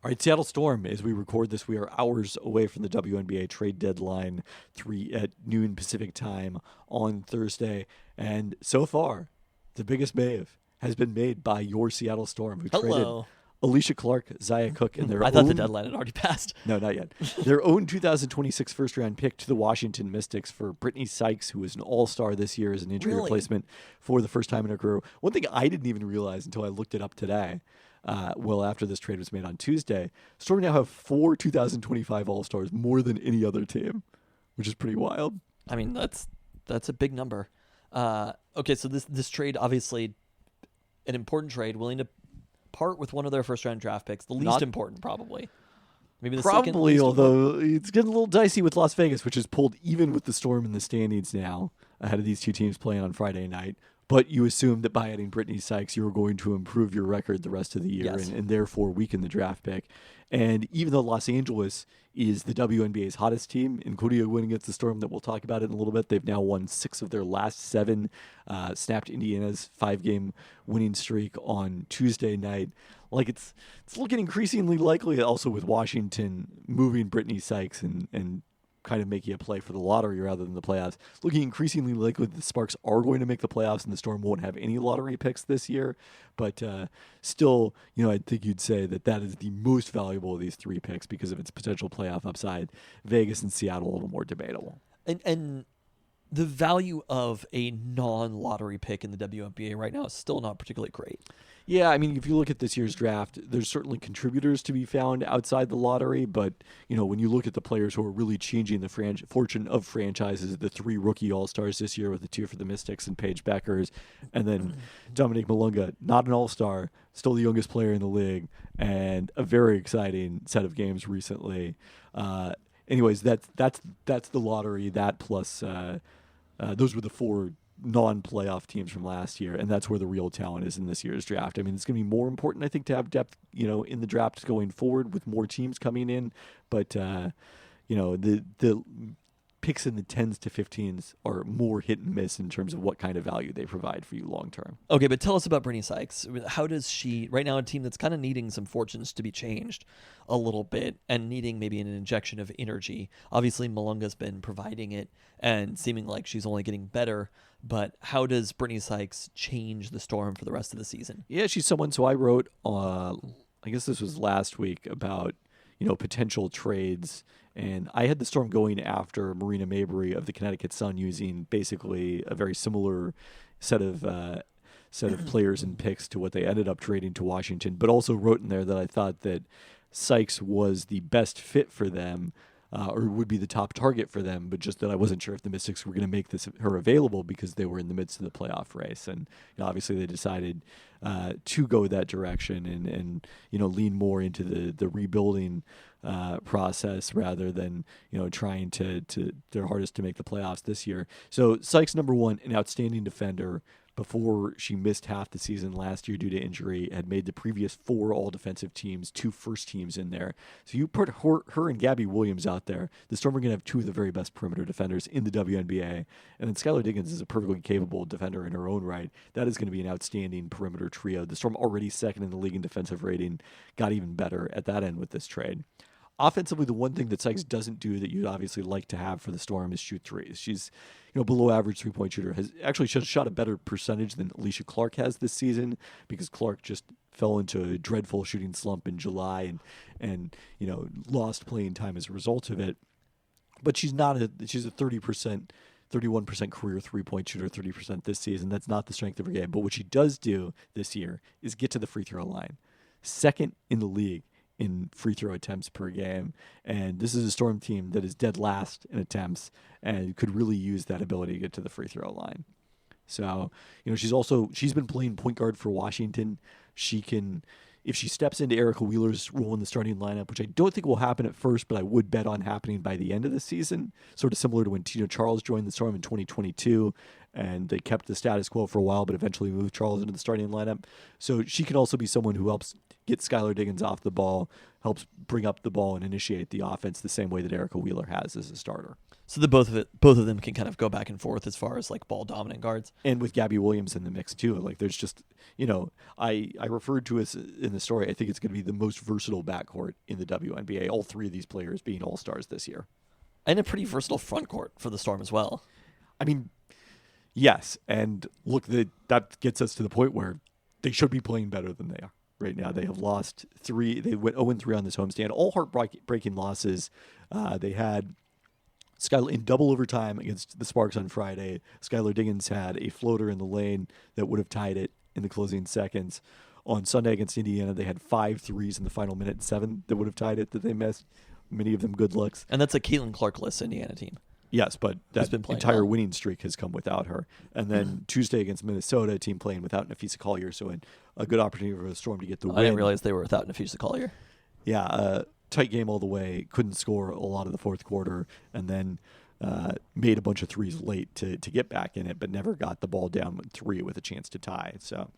All right, Seattle Storm, as we record this, we are hours away from the WNBA trade deadline, 3 at noon Pacific time on Thursday. And so far, the biggest move has been made by your Seattle Storm, who traded Alicia Clark, Zaya Cook, and their I thought the deadline had already passed. No, not yet. Their own 2026 first-round pick to the Washington Mystics for Brittany Sykes, who was an all-star this year as an injury replacement for the first time in her career. One thing I didn't even realize until I looked it up today, after this trade was made on Tuesday, Storm now have 4 2025 all-stars, more than any other team, which is pretty wild. I mean, that's a big number. Okay, so this trade, obviously an important trade, willing to part with one of their first-round draft picks, the least important probably. Maybe the second least although it's getting a little dicey with Las Vegas, which is pulled even with the Storm in the standings now, ahead of these 2 teams playing on Friday night. But you assume that by adding Brittany Sykes, you were going to improve your record the rest of the year, yes, and therefore weaken the draft pick. And even though Los Angeles is the WNBA's hottest team, including a win against the Storm that we'll talk about in a little bit, they've now won 6 of their last 7, snapped Indiana's 5-game winning streak on Tuesday night. Like it's looking increasingly likely, also with Washington moving Brittany Sykes and kind of making a play for the lottery rather than the playoffs. Looking increasingly likely that the Sparks are going to make the playoffs and the Storm won't have any lottery picks this year. But still, I think you'd say that is the most valuable of these 3 picks because of its potential playoff upside. Vegas and Seattle a little more debatable. And the value of a non-lottery pick in the WNBA right now is still not particularly great. Yeah, I mean, if you look at this year's draft, there's certainly contributors to be found outside the lottery, but, when you look at the players who are really changing the fortune of franchises, the 3 rookie all-stars this year with the 2 for the Mystics and Paige Beckers, and then Dominique Malunga, not an all-star, still the youngest player in the league, and a very exciting set of games recently. Anyways, that's the lottery, that plus those were the 4 non-playoff teams from last year, and that's where the real talent is in this year's draft. I mean, it's going to be more important, I think, to have depth, in the draft going forward with more teams coming in, but the picks in the 10s to 15s are more hit and miss in terms of what kind of value they provide for you long term. Okay, but tell us about Brittany Sykes. How does she, right now, a team that's kind of needing some fortunes to be changed a little bit and needing maybe an injection of energy? Obviously, Malunga's been providing it and seeming like she's only getting better, but how does Brittany Sykes change the Storm for the rest of the season? Yeah, she's someone, so I wrote, I guess this was last week, about potential trades. And I had the Storm going after Marina Mabry of the Connecticut Sun, using basically a very similar set of players and picks to what they ended up trading to Washington, but also wrote in there that I thought that Sykes was the best fit for them or would be the top target for them, but just that I wasn't sure if the Mystics were going to make her available because they were in the midst of the playoff race. And obviously they decided to go that direction and lean more into the rebuilding process rather than trying to their hardest to make the playoffs this year. So Sykes, number one, an outstanding defender. Before she missed half the season last year due to injury, had made the previous 4 all-defensive teams, 2 first teams in there. So you put her and Gabby Williams out there, the Storm are going to have 2 of the very best perimeter defenders in the WNBA. And then Skylar Diggins is a perfectly capable defender in her own right. That is going to be an outstanding perimeter trio. The Storm already second in the league in defensive rating, got even better at that end with this trade. Offensively, the one thing that Sykes doesn't do that you'd obviously like to have for the Storm is shoot threes. She's, below average 3-point shooter. Has actually shot a better percentage than Alicia Clark has this season because Clark just fell into a dreadful shooting slump in July and lost playing time as a result of it. But she's a 30%, 31% career 3-point shooter, 30% this season. That's not the strength of her game. But what she does do this year is get to the free throw line. Second in the league in free throw attempts per game. And this is a Storm team that is dead last in attempts and could really use that ability to get to the free throw line. So, she's been playing point guard for Washington. She can, if she steps into Erica Wheeler's role in the starting lineup, which I don't think will happen at first, but I would bet on happening by the end of the season, sort of similar to when Tina Charles joined the Storm in 2022, and they kept the status quo for a while, but eventually moved Charles into the starting lineup. So she can also be someone who helps get Skylar Diggins off the ball, helps bring up the ball and initiate the offense the same way that Erica Wheeler has as a starter. So both of them can kind of go back and forth as far as like ball dominant guards. And with Gabby Williams in the mix too, like there's just, I referred to as in the story, I think it's going to be the most versatile backcourt in the WNBA. All 3 of these players being all-stars this year. And a pretty versatile front court for the Storm as well. I mean, yes. And look, that gets us to the point where they should be playing better than they are right now. They have lost 3. They went 0-3 on this homestand. All heartbreaking losses. They had Skylar in double overtime against the Sparks on Friday. Skylar Diggins had a floater in the lane that would have tied it in the closing seconds. On Sunday against Indiana, they had 5 threes in the final minute and 7 that would have tied it that they missed. Many of them good looks. And that's a Caitlin Clark-less Indiana team. Yes, but that entire well. winning streak has come without her. And then Tuesday against Minnesota, a team playing without Nafisa Collier, so a good opportunity for the Storm to get the win. I didn't realize they were without Nafisa Collier. Yeah, tight game all the way. Couldn't score a lot of the fourth quarter, and then made a bunch of threes late to get back in it, but never got the ball down with 3 with a chance to tie. So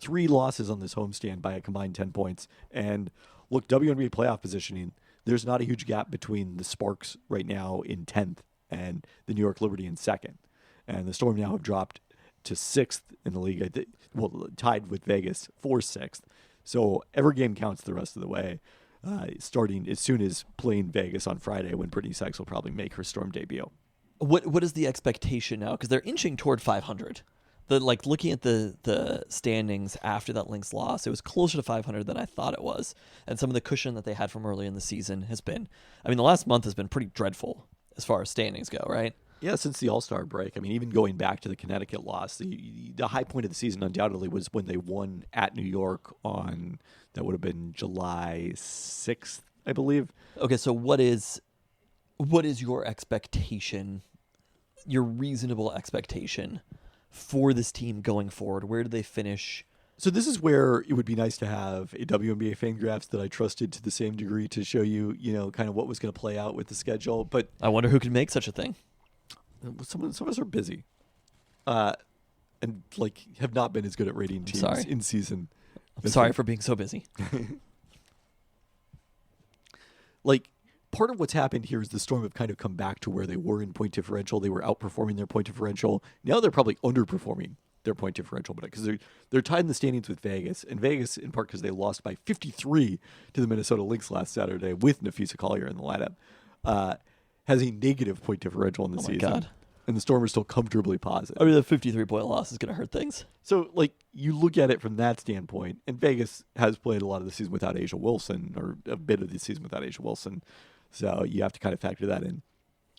3 losses on this homestand by a combined 10 points. And look, WNBA playoff positioning, there's not a huge gap between the Sparks right now in 10th and the New York Liberty in 2nd. And the Storm now have dropped to 6th in the league, tied with Vegas for 6th. So every game counts the rest of the way, starting as soon as playing Vegas on Friday when Brittany Sykes will probably make her Storm debut. What is the expectation now? Because they're inching toward 500. Looking at the standings after that Lynx loss, it was closer to 500 than I thought it was. And some of the cushion that they had from early in the season has been, the last month has been pretty dreadful as far as standings go, right? Yeah, since the All-Star break. Even going back to the Connecticut loss, the high point of the season undoubtedly was when they won at New York on, that would have been July 6th, I believe. Okay, so what is your expectation, your reasonable expectation for this team going forward? Where do they finish? So this is where it would be nice to have a WNBA Fangraphs that I trusted to the same degree to show you, kind of what was going to play out with the schedule. But I wonder who could make such a thing. Some of us are busy, and have not been as good at rating teams in season. I'm sorry for being so busy. Part of what's happened here is the Storm have kind of come back to where they were in point differential. They were outperforming their point differential. Now they're probably underperforming their point differential, but because they're tied in the standings with Vegas, and Vegas in part because they lost by 53 to the Minnesota Lynx last Saturday with Nafisa Collier in the lineup, has a negative point differential in the season. God. And the Storm are still comfortably positive. The 53-point loss is going to hurt things. So, you look at it from that standpoint, and Vegas has played a lot of the season without Asia Wilson, or a bit of the season without Asia Wilson. So you have to kind of factor that in.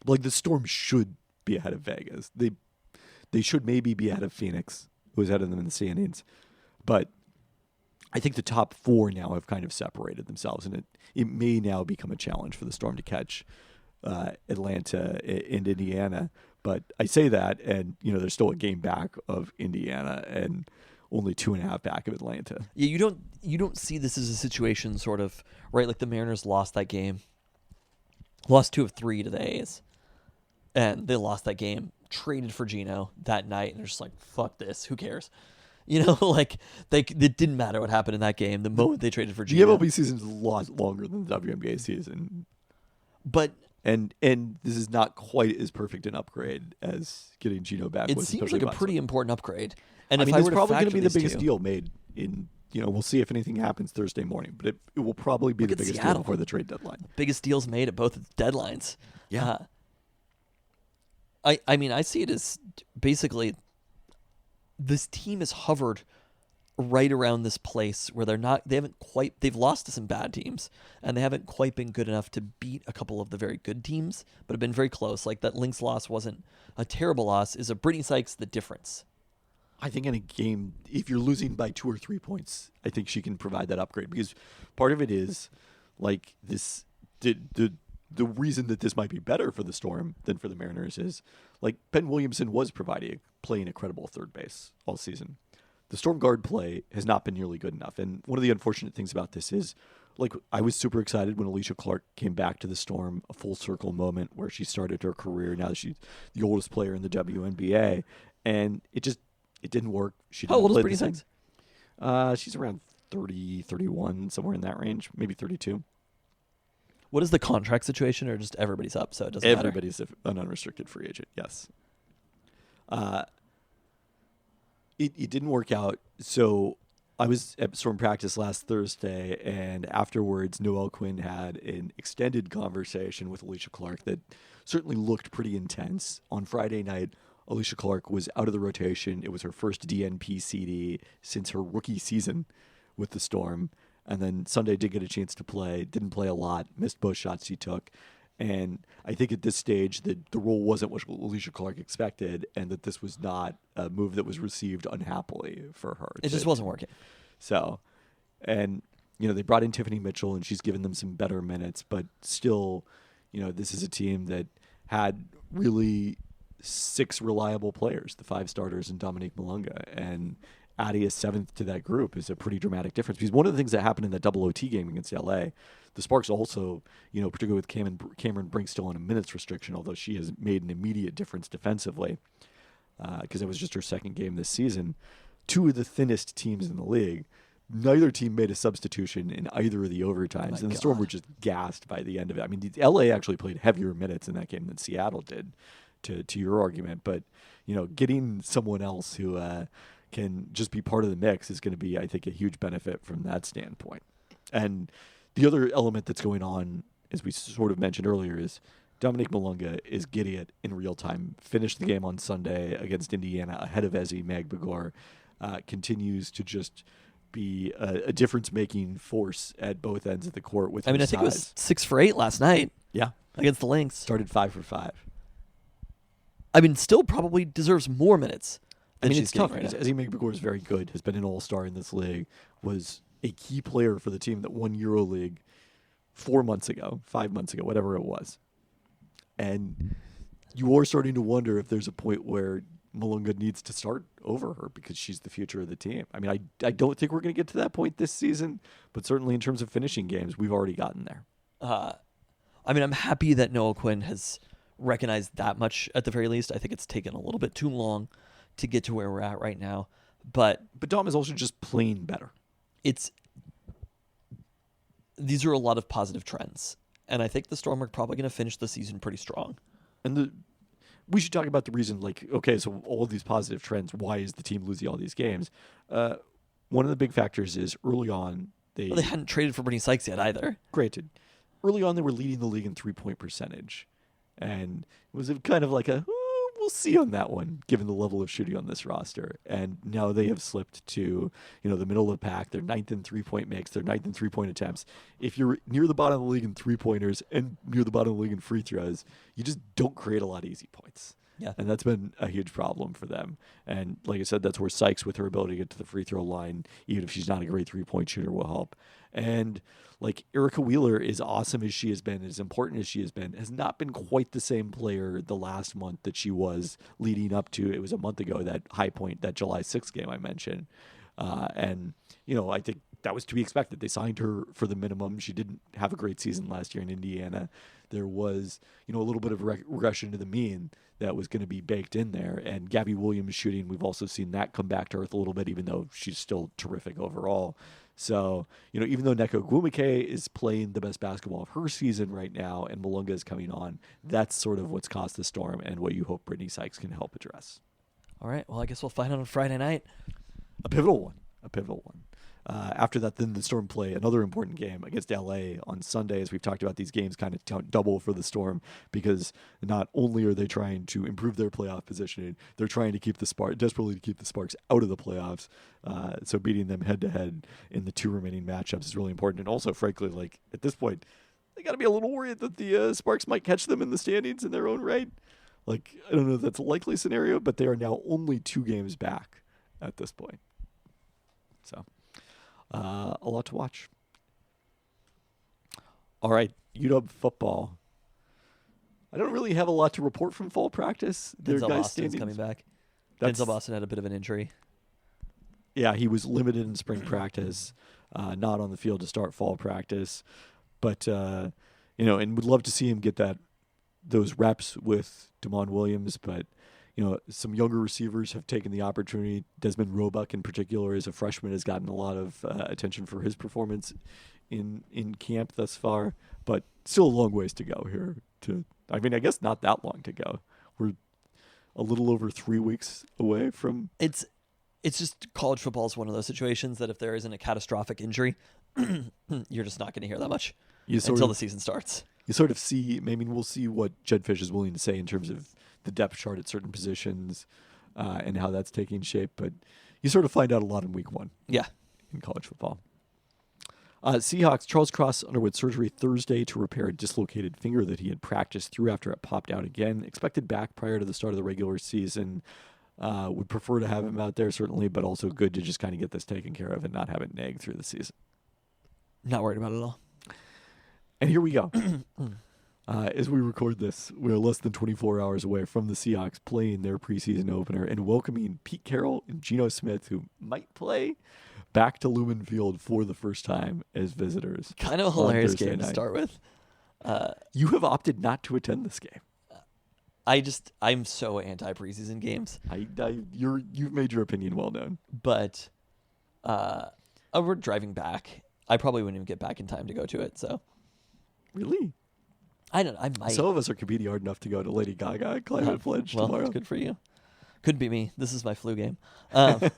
The Storm should be ahead of Vegas. They should maybe be ahead of Phoenix, who is ahead of them in the standings. But I think the top 4 now have kind of separated themselves, and it may now become a challenge for the Storm to catch Atlanta and Indiana. But I say that, and they're still a game back of Indiana and only 2.5 back of Atlanta. Yeah, you don't see this as a situation sort of, right? Like the Mariners lost that game, lost 2 of 3 to the A's, and they lost that game, traded for Gino that night, and they're just like, fuck this, who cares? Like it didn't matter what happened in that game the moment they traded for The Gino. MLB season's a lot longer than the WNBA season. But And this is not quite as perfect an upgrade as getting Gino back. it was, seems especially like a last pretty summer. important upgrade. And I if mean, I it's were to probably going factor to be the these biggest two- deal made in. We'll see if anything happens Thursday morning, but it will probably be Look the at biggest deal Seattle. before the trade deadline. biggest deals made at both deadlines. Yeah. I mean, I see it as basically this team has hovered right around this place where they've lost to some bad teams, and they haven't quite been good enough to beat a couple of the very good teams, but have been very close. Like that Lynx loss wasn't a terrible loss. Is a Brittany Sykes the difference? I think in a game, if you're losing by 2 or 3 points, I think she can provide that upgrade, because part of it is like this. The reason that this might be better for the Storm than for the Mariners is like Ben Williamson was playing a credible third base all season. The Storm guard play has not been nearly good enough, and one of the unfortunate things about this is, like, I was super excited when Alicia Clark came back to the Storm, a full circle moment where she started her career. Now that she's the oldest player in the WNBA, and it didn't work. She How didn't old is play Brittany the same. Sykes? She's around 30, 31, somewhere in that range, maybe 32. What is the contract situation, or just everybody's up, so it doesn't matter? Everybody's an unrestricted free agent, yes. It didn't work out. So I was at Storm practice last Thursday, and afterwards, Noelle Quinn had an extended conversation with Alicia Clark that certainly looked pretty intense. On Friday night, Alicia Clark was out of the rotation. It was her first DNP CD since her rookie season with the Storm. And then Sunday did get a chance to play, didn't play a lot, missed both shots she took. And I think at this stage that the role wasn't what Alicia Clark expected, and that this was not a move that was received unhappily for her. It just wasn't working. So, and, they brought in Tiffany Mitchell, and she's given them some better minutes, but still, this is a team that had really 6 reliable players, the 5 starters and Dominique Malunga, and adding a 7th to that group is a pretty dramatic difference. Because one of the things that happened in that double OT game against LA, the Sparks also, particularly with Cameron Brink still on a minutes restriction, although she has made an immediate difference defensively, because it was just her second game this season. 2 of the thinnest teams in the league. Neither team made a substitution in either of the overtimes, and the Storm were just gassed by the end of it. I mean, the LA actually played heavier minutes in that game than Seattle did, to your argument. But, getting someone else who can just be part of the mix is going to be, I think, a huge benefit from that standpoint. And the other element that's going on, as we sort of mentioned earlier, is Dominique Malunga is getting it in real time. Finished the game on Sunday against Indiana ahead of Ezzy Magbagor. Continues to just be a difference-making force at both ends of the court with I mean, I think it was 6 for 8 last night. Yeah. Against the Lynx. Started 5 for 5. I mean, still probably deserves more minutes. I mean, she's it's tough getting because right now. Ezzy Magbagor is very good, has been an all-star in this league, was a key player for the team that won EuroLeague 5 months ago, whatever it was. And you are starting to wonder if there's a point where Malunga needs to start over her because she's the future of the team. I mean, I don't think we're going to get to that point this season, but certainly in terms of finishing games, we've already gotten there. I mean, I'm happy that Noelle Quinn has recognized that much at the very least. I think it's taken a little bit too long to get to where we're at right now. But Dom is also just plain better. These are a lot of positive trends. And I think the Storm are probably going to finish the season pretty strong. And we should talk about the reason, like, okay, so all of these positive trends, why is the team losing all these games? One of the big factors is early on, they hadn't traded for Brittany Sykes yet either. Granted, early on they were leading the league in 3-point percentage. And it was kind of like we'll see on that one, given the level of shooting on this roster. And now they have slipped to, the middle of the pack. They're 9th in 3-point makes. They're 9th in 3-point attempts. If you're near the bottom of the league in 3-pointers and near the bottom of the league in free throws, you just don't create a lot of easy points. Yeah. And that's been a huge problem for them. And like I said, that's where Sykes, with her ability to get to the free throw line, even if she's not a great 3-point shooter, will help. And like Erica Wheeler, as awesome as she has been, as important as she has been, has not been quite the same player the last month that she was leading up to. It was a month ago, that high point, that July 6th game I mentioned. And, I think that was to be expected. They signed her for the minimum. She didn't have a great season last year in Indiana. There was, a little bit of regression to the mean that was going to be baked in there. And Gabby Williams shooting, we've also seen that come back to earth a little bit, even though she's still terrific overall. So, even though Neko Gwumike is playing the best basketball of her season right now and Malunga is coming on, that's sort of what's caused the storm and what you hope Brittany Sykes can help address. All right. Well, I guess we'll find out on Friday night. A pivotal one. After that, then the Storm play another important game against LA on Sunday. As we've talked about, these games kind of double for the Storm because not only are they trying to improve their playoff positioning, they're trying to desperately keep the Sparks out of the playoffs. So beating them head to head in the 2 remaining matchups is really important. And also, frankly, like at this point, they got to be a little worried that the Sparks might catch them in the standings in their own right. Like, I don't know if that's a likely scenario, but they are now only 2 games back at this point. So, a lot to watch. All right, UW football. I don't really have a lot to report from fall practice. Denzel Boston's coming back. Denzel Boston had a bit of an injury. Yeah, he was limited in spring practice, not on the field to start fall practice. But, and would love to see him get those reps with Damon Williams, but some younger receivers have taken the opportunity. Desmond Roebuck, in particular, as a freshman, has gotten a lot of attention for his performance in camp thus far, but still a long ways to go here. I guess not that long to go. We're a little over 3 weeks away from. It's just college football is one of those situations that if there isn't a catastrophic injury, you're just not going to hear that much until the season starts. You sort of see. We'll see what Jed Fish is willing to say in terms of the depth chart at certain positions and how that's taking shape. But you sort of find out a lot in week 1. Yeah. In college football. Seahawks, Charles Cross underwent surgery Thursday to repair a dislocated finger that he had practiced through after it popped out again. Expected back prior to the start of the regular season. Would prefer to have him out there, certainly, but also good to just kind of get this taken care of and not have it nag through the season. Not worried about it at all. And here we go. As we record this, we're less than 24 hours away from the Seahawks playing their preseason opener and welcoming Pete Carroll and Geno Smith, who might play, back to Lumen Field for the first time as visitors. Kind of a hilarious game to start with. You have opted not to attend this game. I'm so anti preseason games. You've made your opinion well known. But we're driving back. I probably wouldn't even get back in time to go to it. So really. I might. Some of us are competing hard enough to go to Lady Gaga Climate Pledge tomorrow. Good for you. Couldn't be me. This is my flu game. I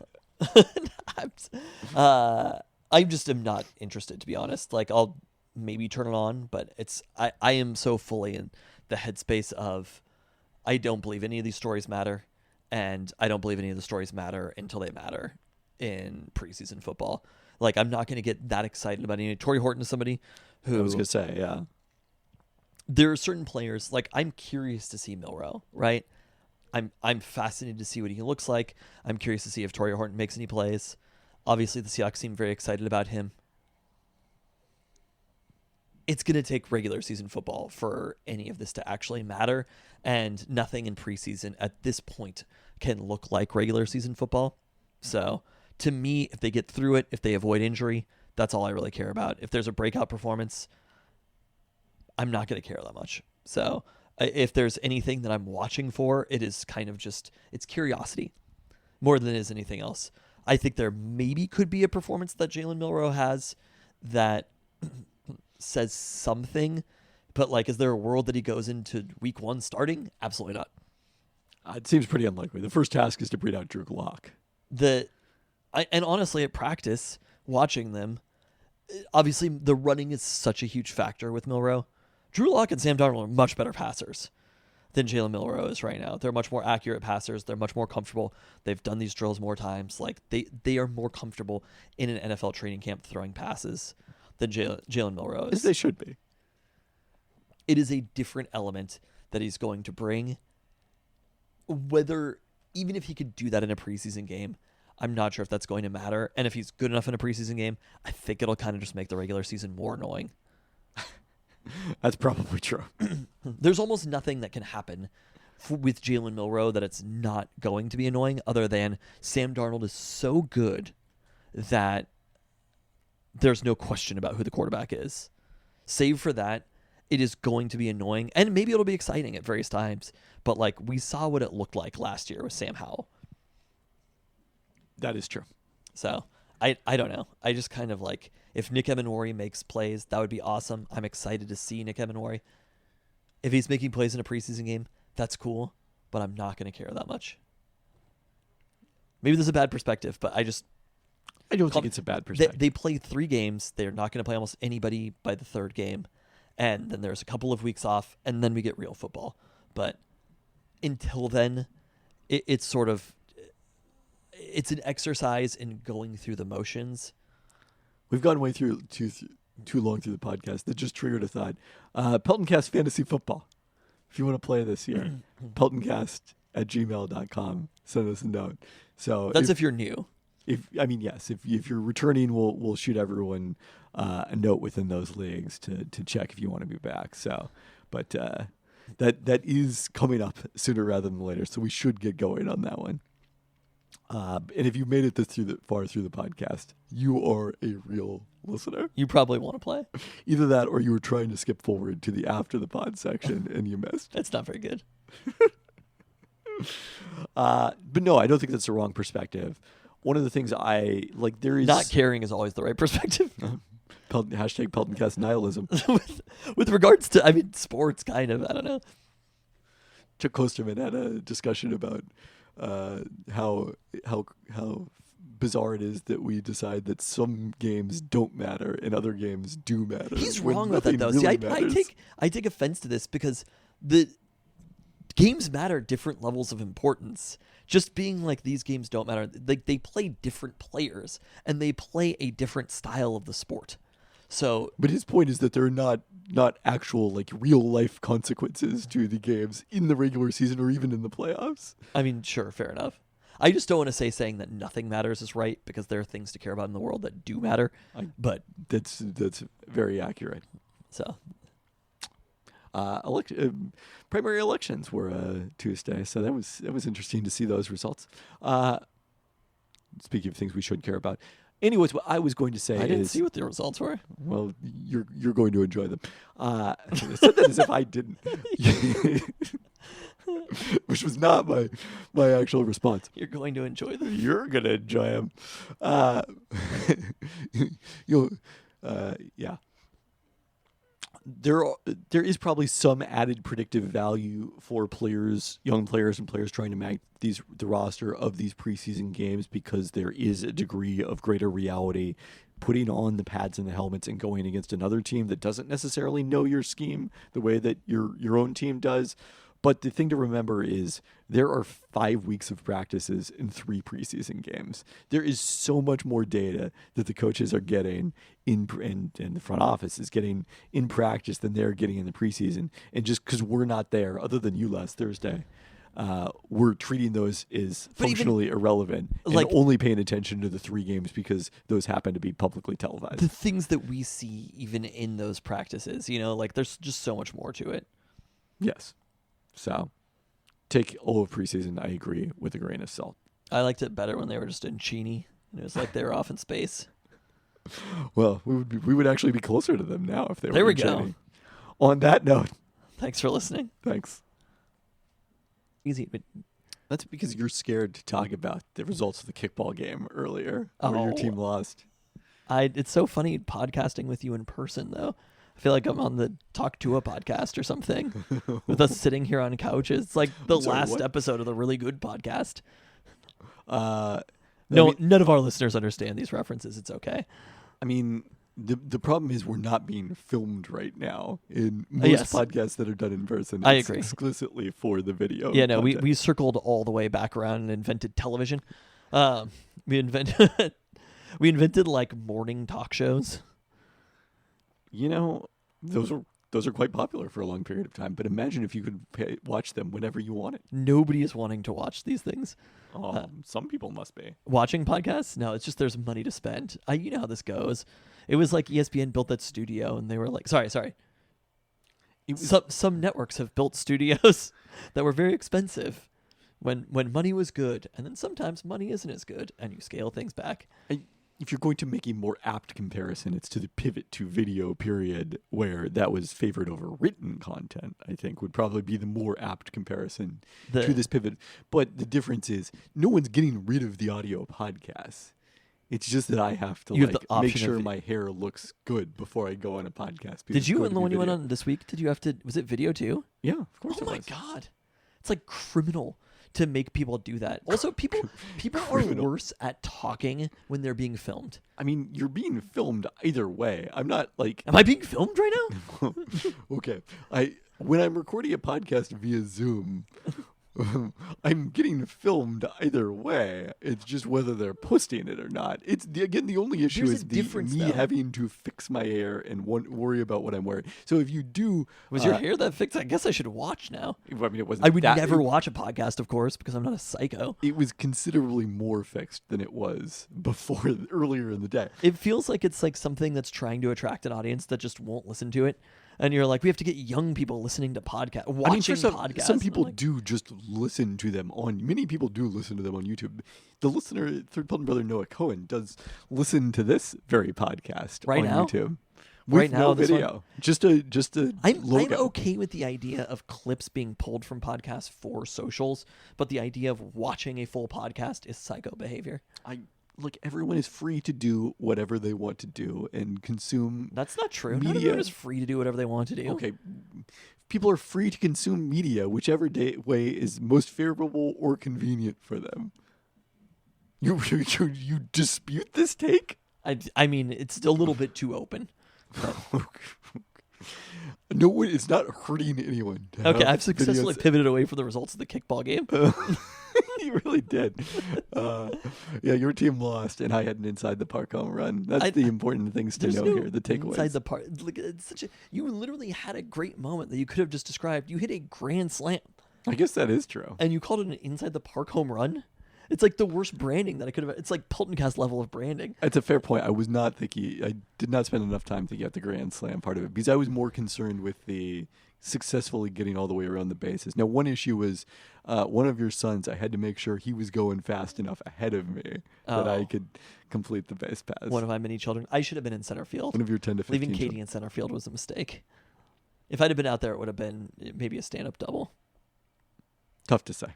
just am not interested, to be honest. Like, I'll maybe turn it on, but I am so fully in the headspace of I don't believe any of these stories matter, and I don't believe any of the stories matter until they matter in preseason football. Like, I'm not going to get that excited about any. Torrey Horton is somebody who... I was going to say, yeah. There are certain players, like I'm curious to see Milroe, right? I'm fascinated to see what he looks like. I'm curious to see if Torrey Horton makes any plays. Obviously, the Seahawks seem very excited about him. It's going to take regular season football for any of this to actually matter, and nothing in preseason at this point can look like regular season football. So, to me, if they get through it, if they avoid injury, that's all I really care about. If there's a breakout performance, I'm not going to care that much. So if there's anything that I'm watching for, it is kind of just, it's curiosity more than it is anything else. I think there maybe could be a performance that Jalen Milroe has that says something, but like, is there a world that he goes into week 1 starting? Absolutely not. It seems pretty unlikely. The first task is to breed out Drew Lock. And honestly, at practice, watching them, obviously the running is such a huge factor with Milroe. Drew Lock and Sam Darnold are much better passers than Jalen Milroe is right now. They're much more accurate passers. They're much more comfortable. They've done these drills more times. Like they are more comfortable in an NFL training camp throwing passes than Jalen Milroe is. As they should be. It is a different element that he's going to bring. whether even if he could do that in a preseason game, I'm not sure if that's going to matter. And if he's good enough in a preseason game, I think it'll kind of just make the regular season more annoying. That's probably true. There's almost nothing that can happen with Jalen Milroe that it's not going to be annoying, other than Sam Darnold is so good that there's no question about who the quarterback is. Save for that, it is going to be annoying, and maybe it'll be exciting at various times, but like we saw what it looked like last year with Sam Howell. That is true. So I don't know. I just kind of like, if Nick Emenwari makes plays, that would be awesome. I'm excited to see Nick Emenwari. If he's making plays in a preseason game, that's cool, but I'm not going to care that much. Maybe this is a bad perspective, but I don't think it's a bad perspective. They play 3 games. They're not going to play almost anybody by the 3rd game. And then there's a couple of weeks off, and then we get real football. But until then, it's sort of, it's an exercise in going through the motions. We've gone way through too long through the podcast. That just triggered a thought. Peltoncast Fantasy Football. If you want to play this year, peltoncast@gmail.com. Send us a note. So that's if you're new. If you're returning, we'll shoot everyone a note within those leagues to check if you want to be back. So, but that is coming up sooner rather than later. So we should get going on that one. And if you made it far through the podcast, you are a real listener. You probably want to play. Either that, or you were trying to skip forward to the after the pod section and you missed. That's not very good. But no, I don't think that's the wrong perspective. One of the things I like, there is not caring is always the right perspective. Hashtag Peltoncast nihilism. with regards to, sports, kind of. I don't know. Chuck Klosterman had a discussion about how bizarre it is that we decide that some games don't matter and other games do matter. He's when wrong with that, though. Really See, I take offense to this because the games matter at different levels of importance. Just being like these games don't matter. Like they play different players and they play a different style of the sport. So, but his point is that there are not actual like real life consequences to the games in the regular season or even in the playoffs. Sure, fair enough. I just don't want to saying that nothing matters is right, because there are things to care about in the world that do matter. But that's very accurate. So, primary elections were Tuesday, so that was interesting to see those results. Speaking of things we should care about. Anyways, what I was going to say I didn't see what the results were. Well, you're going to enjoy them. I said that as if I didn't, which was not my actual response. You're going to enjoy them. You're going to enjoy them. Yeah. There is probably some added predictive value for players, young players and players trying to make the roster of these preseason games, because there is a degree of greater reality putting on the pads and the helmets and going against another team that doesn't necessarily know your scheme the way that your own team does. But the thing to remember is there are 5 weeks of practices in 3 preseason games. There is so much more data that the coaches are getting and the front office is getting in practice than they're getting in the preseason. And just because we're not there, other than you last Thursday, we're treating those as functionally irrelevant and only paying attention to the 3 games because those happen to be publicly televised. The things that we see even in those practices, there's just so much more to it. Yes. So, take all of preseason, I agree, with a grain of salt. I liked it better when they were just in Cheney, and it was like they were off in space. Well, we would actually be closer to them now if they were there we in go. Cheney. On that note. Thanks for listening. Thanks. Easy. But that's because you're scared to talk about the results of the kickball game earlier where your team lost. It's so funny podcasting with you in person, though. I feel like I'm on the Talk to a podcast or something with us sitting here on couches. It's like the last episode of the Really Good podcast. None of our listeners understand these references. It's okay. I mean, the problem is we're not being filmed right now in most podcasts that are done in person. I agree. Explicitly for the video. Yeah, no, we circled all the way back around and invented television. We invented like morning talk shows. Those were those are quite popular for a long period of time. But imagine if you could watch them whenever you wanted. Nobody is wanting to watch these things. Some people must be. Watching podcasts? No, it's just there's money to spend. You know how this goes. It was like ESPN built that studio, and they were like, sorry. Some networks have built studios that were very expensive when money was good, and then sometimes money isn't as good, and you scale things back. If you're going to make a more apt comparison, it's to the pivot to video period, where that was favored over written content, I think would probably be the more apt comparison to this pivot. But the difference is no one's getting rid of the audio podcasts. It's just that I have to make sure my hair looks good before I go on a podcast. Did you, when you went on this week, did you have to, was it video too? Yeah, of course Oh it my was. God. It's like criminal to make people do that. Also, people are worse at talking when they're being filmed. I mean, you're being filmed either way. I'm not like... Am I being filmed right now? Okay. When I'm recording a podcast via Zoom... I'm getting filmed either way. It's just whether they're posting it or not. It's the only issue There's is a difference, me though. having to fix my hair and worry about what I'm wearing. So if you do, Was your hair that fixed? I guess I should watch now. I mean, it wasn't. I would that, never watch a podcast, of course, because I'm not a psycho. It was considerably more fixed than it was before earlier in the day. It feels like it's like something that's trying to attract an audience that just won't listen to it. And you're like, we have to get young people listening to podcasts, watching I mean, for podcasts. some And people I'm like, do just listen to them on. Many people do listen to them on YouTube. The listener, Third Pelton brother Noah Cohen, does listen to this very podcast Right on now? YouTube. With Right now, no this video, just a I'm logo. okay with the idea of clips being pulled from podcasts for socials, but the idea of watching a full podcast is psycho behavior. Look, everyone is free to do whatever they want to do and consume. That's not true. Not Media- everyone is free to do whatever they want to do. Okay, people are free to consume media whichever way is most favorable or convenient for them. You dispute this take? I mean, it's still a little bit too open. No, it's not hurting anyone. to Okay, have I've successfully videos- pivoted away from the results of the kickball game. You really did. Yeah, your team lost, and I had an inside the park home run. That's the important things to There's know no here. The takeaways. inside the park. Like, it's such a, you literally had a great moment that you could have just described. You hit a grand slam, I guess that is true. and you called it an inside the park home run. It's like the worst branding that I could have. It's like Peltoncast level of branding. That's a fair point. I was not thinking. I did not spend enough time thinking about the grand slam part of it because I was more concerned with the successfully getting all the way around the bases. Now, one issue was one of your sons. I had to make sure he was going fast enough ahead of me that I Oh. could complete the base pass. One of my many children. I should have been in center field. One of your 10 to 15. Leaving Katie in center field was a mistake. If I'd have been out there, it would have been maybe a stand-up double. Tough to say.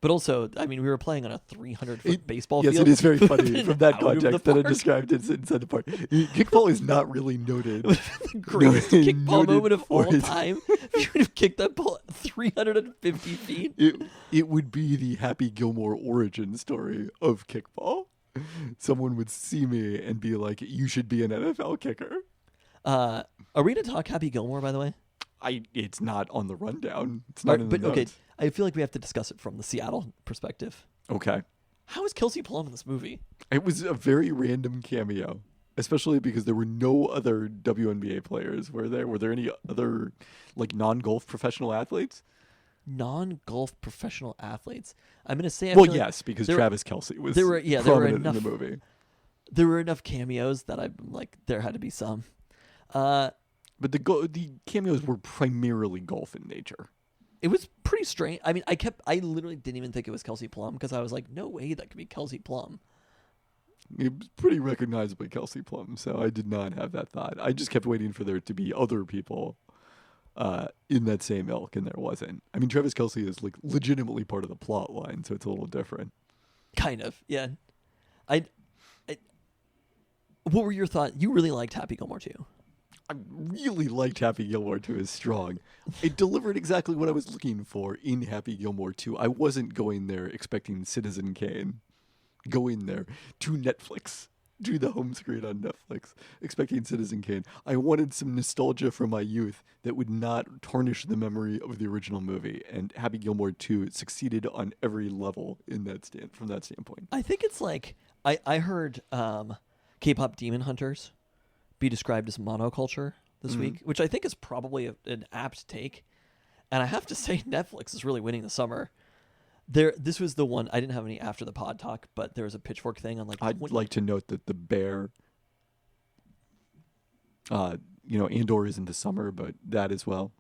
But also, I mean, we were playing on a 300-foot baseball Yes, field. it is very funny Been from that out of the context that I park. described it inside the park. Kickball is not really noted. The greatest Noted kickball moment of for all its- time. If you would have kicked that ball at 350 feet. It would be the Happy Gilmore origin story of kickball. Someone would see me and be like, "You should be an NFL kicker." Are we going to talk Happy Gilmore, by the way? It's not on the rundown. It's not in the But okay, notes. I feel like we have to discuss it from the Seattle perspective. Okay. How is Kelsey Plum in this movie? It was a very random cameo, especially because there were no other WNBA players. Were there? Were there any other like non-golf professional athletes? Non-golf professional athletes. I'm going to say. I Well, feel like yes, because there- Travis Kelce was there were prominent in enough- the movie. there were enough cameos that I'm like, there had to be some. But the cameos were primarily golf in nature. It was pretty strange. I mean, I literally didn't even think it was Kelsey Plum because I was like, no way that could be Kelsey Plum. It was pretty recognizably Kelsey Plum, so I did not have that thought. I just kept waiting for there to be other people in that same ilk, and there wasn't. I mean, Travis Kelce is like legitimately part of the plot line, so it's a little different. Kind of, yeah. I what were your thoughts? You really liked Happy Gilmore too. I really liked Happy Gilmore 2 as strong. It delivered exactly what I was looking for in Happy Gilmore 2. I wasn't going there expecting Citizen Kane. Going there to Netflix, to the home screen on Netflix, expecting Citizen Kane. I wanted some nostalgia from my youth that would not tarnish the memory of the original movie. And Happy Gilmore 2 succeeded on every level in that from that standpoint. I think it's like I heard K-pop demon hunters be described as monoculture this week, which I think is probably an apt take. And I have to say, Netflix is really winning the summer. This was the one I didn't have any after the pod talk, but there was a Pitchfork thing on like. I'd like to note that the Bear, Andor is in the summer, but that as well.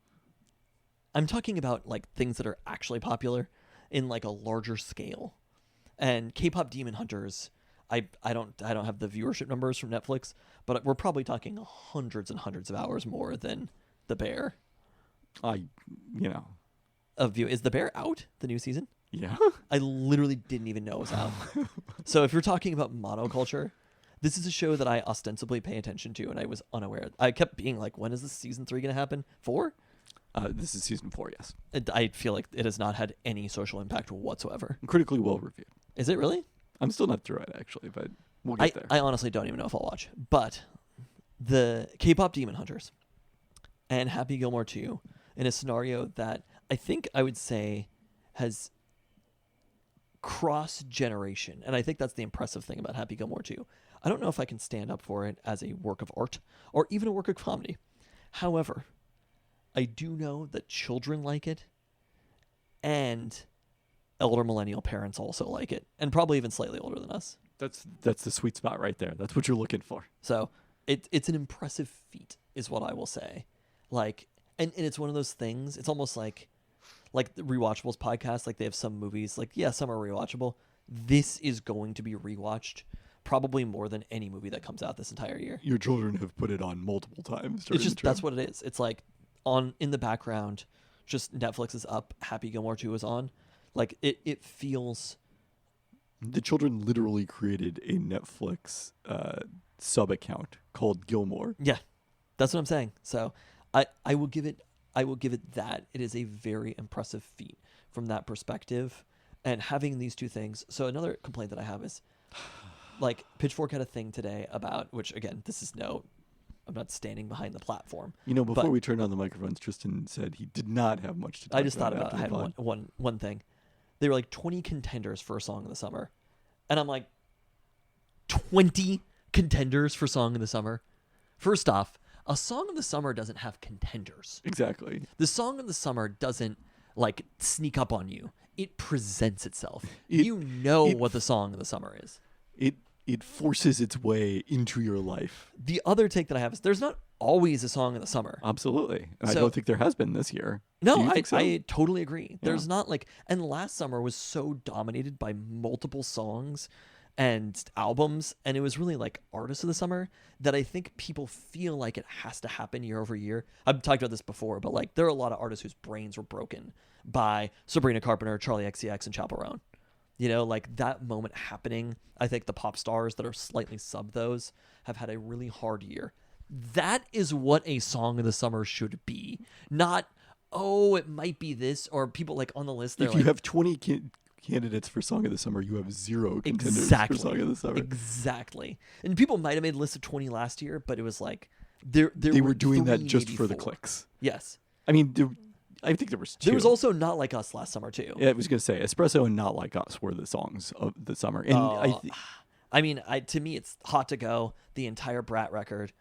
I'm talking about like things that are actually popular in like a larger scale. And K-pop Demon Hunters, I don't have the viewership numbers from Netflix, but we're probably talking hundreds and hundreds of hours more than The Bear. Of view. Is The Bear out, the new season? Yeah. I literally didn't even know it was out. So if you're talking about monoculture, this is a show that I ostensibly pay attention to, and I was unaware. I kept being like, when is this season 3 going to happen? 4? This is season 4, yes. I feel like it has not had any social impact whatsoever. Critically well reviewed. Is it really? I'm still not through it, actually, but we'll get there. I honestly don't even know if I'll watch. But the K-pop Demon Hunters and Happy Gilmore 2 in a scenario that I think I would say has cross-generation. And I think that's the impressive thing about Happy Gilmore 2. I don't know if I can stand up for it as a work of art or even a work of comedy. However, I do know that children like it and elder millennial parents also like it, and probably even slightly older than us. That's the sweet spot right there. That's what you're looking for. So it's an impressive feat, is what I will say. Like, and it's one of those things. It's almost like the Rewatchables podcast. Like they have some movies. Like some are rewatchable. This is going to be rewatched probably more than any movie that comes out this entire year. Your children have put it on multiple times. It's just that's what it is. It's like on in the background. Just Netflix is up. Happy Gilmore 2 is on. Like it feels. The children literally created a Netflix sub account called Gilmore. Yeah, that's what I'm saying. So I will give it that. It is a very impressive feat from that perspective, and having these two things. So another complaint that I have is, like, Pitchfork had a thing today about, which again, I'm not standing behind the platform. Before we turned on the microphones, Tristan said he did not have much to talk about. I just thought about I had one thing. They were like 20 contenders for a song of the summer. And I'm like, 20 contenders for song of the summer? First off, a song of the summer doesn't have contenders. Exactly. The song of the summer doesn't like sneak up on you. It presents itself. What the song of the summer is. It forces its way into your life. The other take that I have is there's not always a song of the summer. Absolutely. And I don't think there has been this year. No, I totally agree. There's not and last summer was so dominated by multiple songs and albums, and it was really like artists of the summer that I think people feel like it has to happen year over year. I've talked about this before, but like there are a lot of artists whose brains were broken by Sabrina Carpenter, Charlie XCX, and Chappell Roan. Like that moment happening. I think the pop stars that are slightly sub those have had a really hard year. That is what a song of the summer should be. Not, it might be this, or people like on the list. If you have 20 candidates for song of the summer, you have 0 contenders for song of the summer. Exactly. And people might have made a list of 20 last year, but it was like they were doing 3, that just for the 4. clicks. Yes. I mean, I think there was 2. There was also Not Like Us last summer too. Yeah, I was going to say Espresso and Not Like Us were the songs of the summer. And to me, it's Hot to Go, the entire Brat record.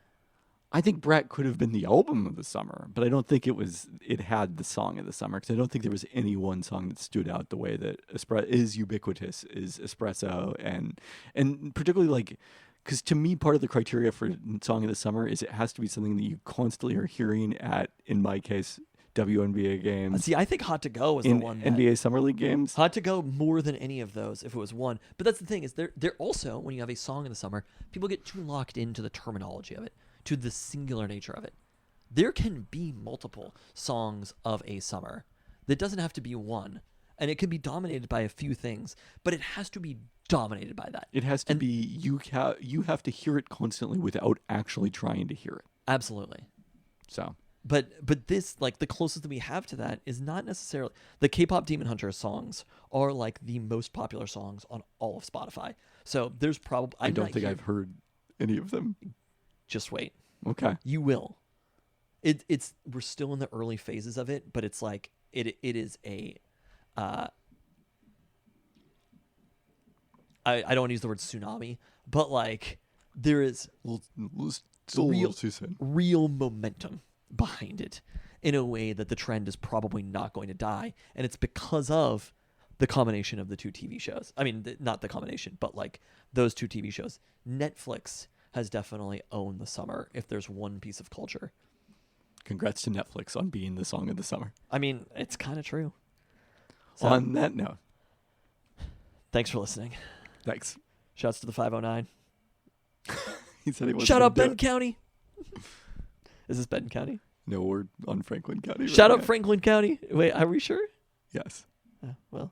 I think Brat could have been the album of the summer, but I don't think it had the song of the summer, because I don't think there was any one song that stood out the way that is ubiquitous is Espresso, and particularly like, because to me part of the criteria for song of the summer is it has to be something that you constantly are hearing at, in my case, WNBA games. See, I think Hot to Go was the one. NBA Summer League games. Hot to Go more than any of those if it was one. But that's the thing is they're also, when you have a song in the summer, people get too locked into the terminology of it, to the singular nature of it. There can be multiple songs of a summer. That doesn't have to be one. And it can be dominated by a few things, but it has to be dominated by that. It has to be, you have to hear it constantly without actually trying to hear it. Absolutely. So... But this, like, the closest that we have to that is not necessarily... The K-pop Demon Hunters songs are, like, the most popular songs on all of Spotify. So there's probably... I don't think I've heard any of them. Just wait. Okay. You will. It's we're still in the early phases of it, but it's like... It is a... I don't want to use the word tsunami, but, like, there is... Let's It's a little too soon. real momentum behind it in a way that the trend is probably not going to die. And it's because of the combination of the two TV shows. I mean, not the combination, but like those two TV shows. Netflix has definitely owned the summer if there's one piece of culture. Congrats to Netflix on being the song of the summer. I mean, it's kind of true. So, On that note, thanks for listening. thanks. Shouts to the 509. He said he wasn't Shout gonna out do Benton it. County. Is this Benton County? No, we're on Franklin County. Shout right out now. Franklin County. Wait, are we sure? Yes. Well,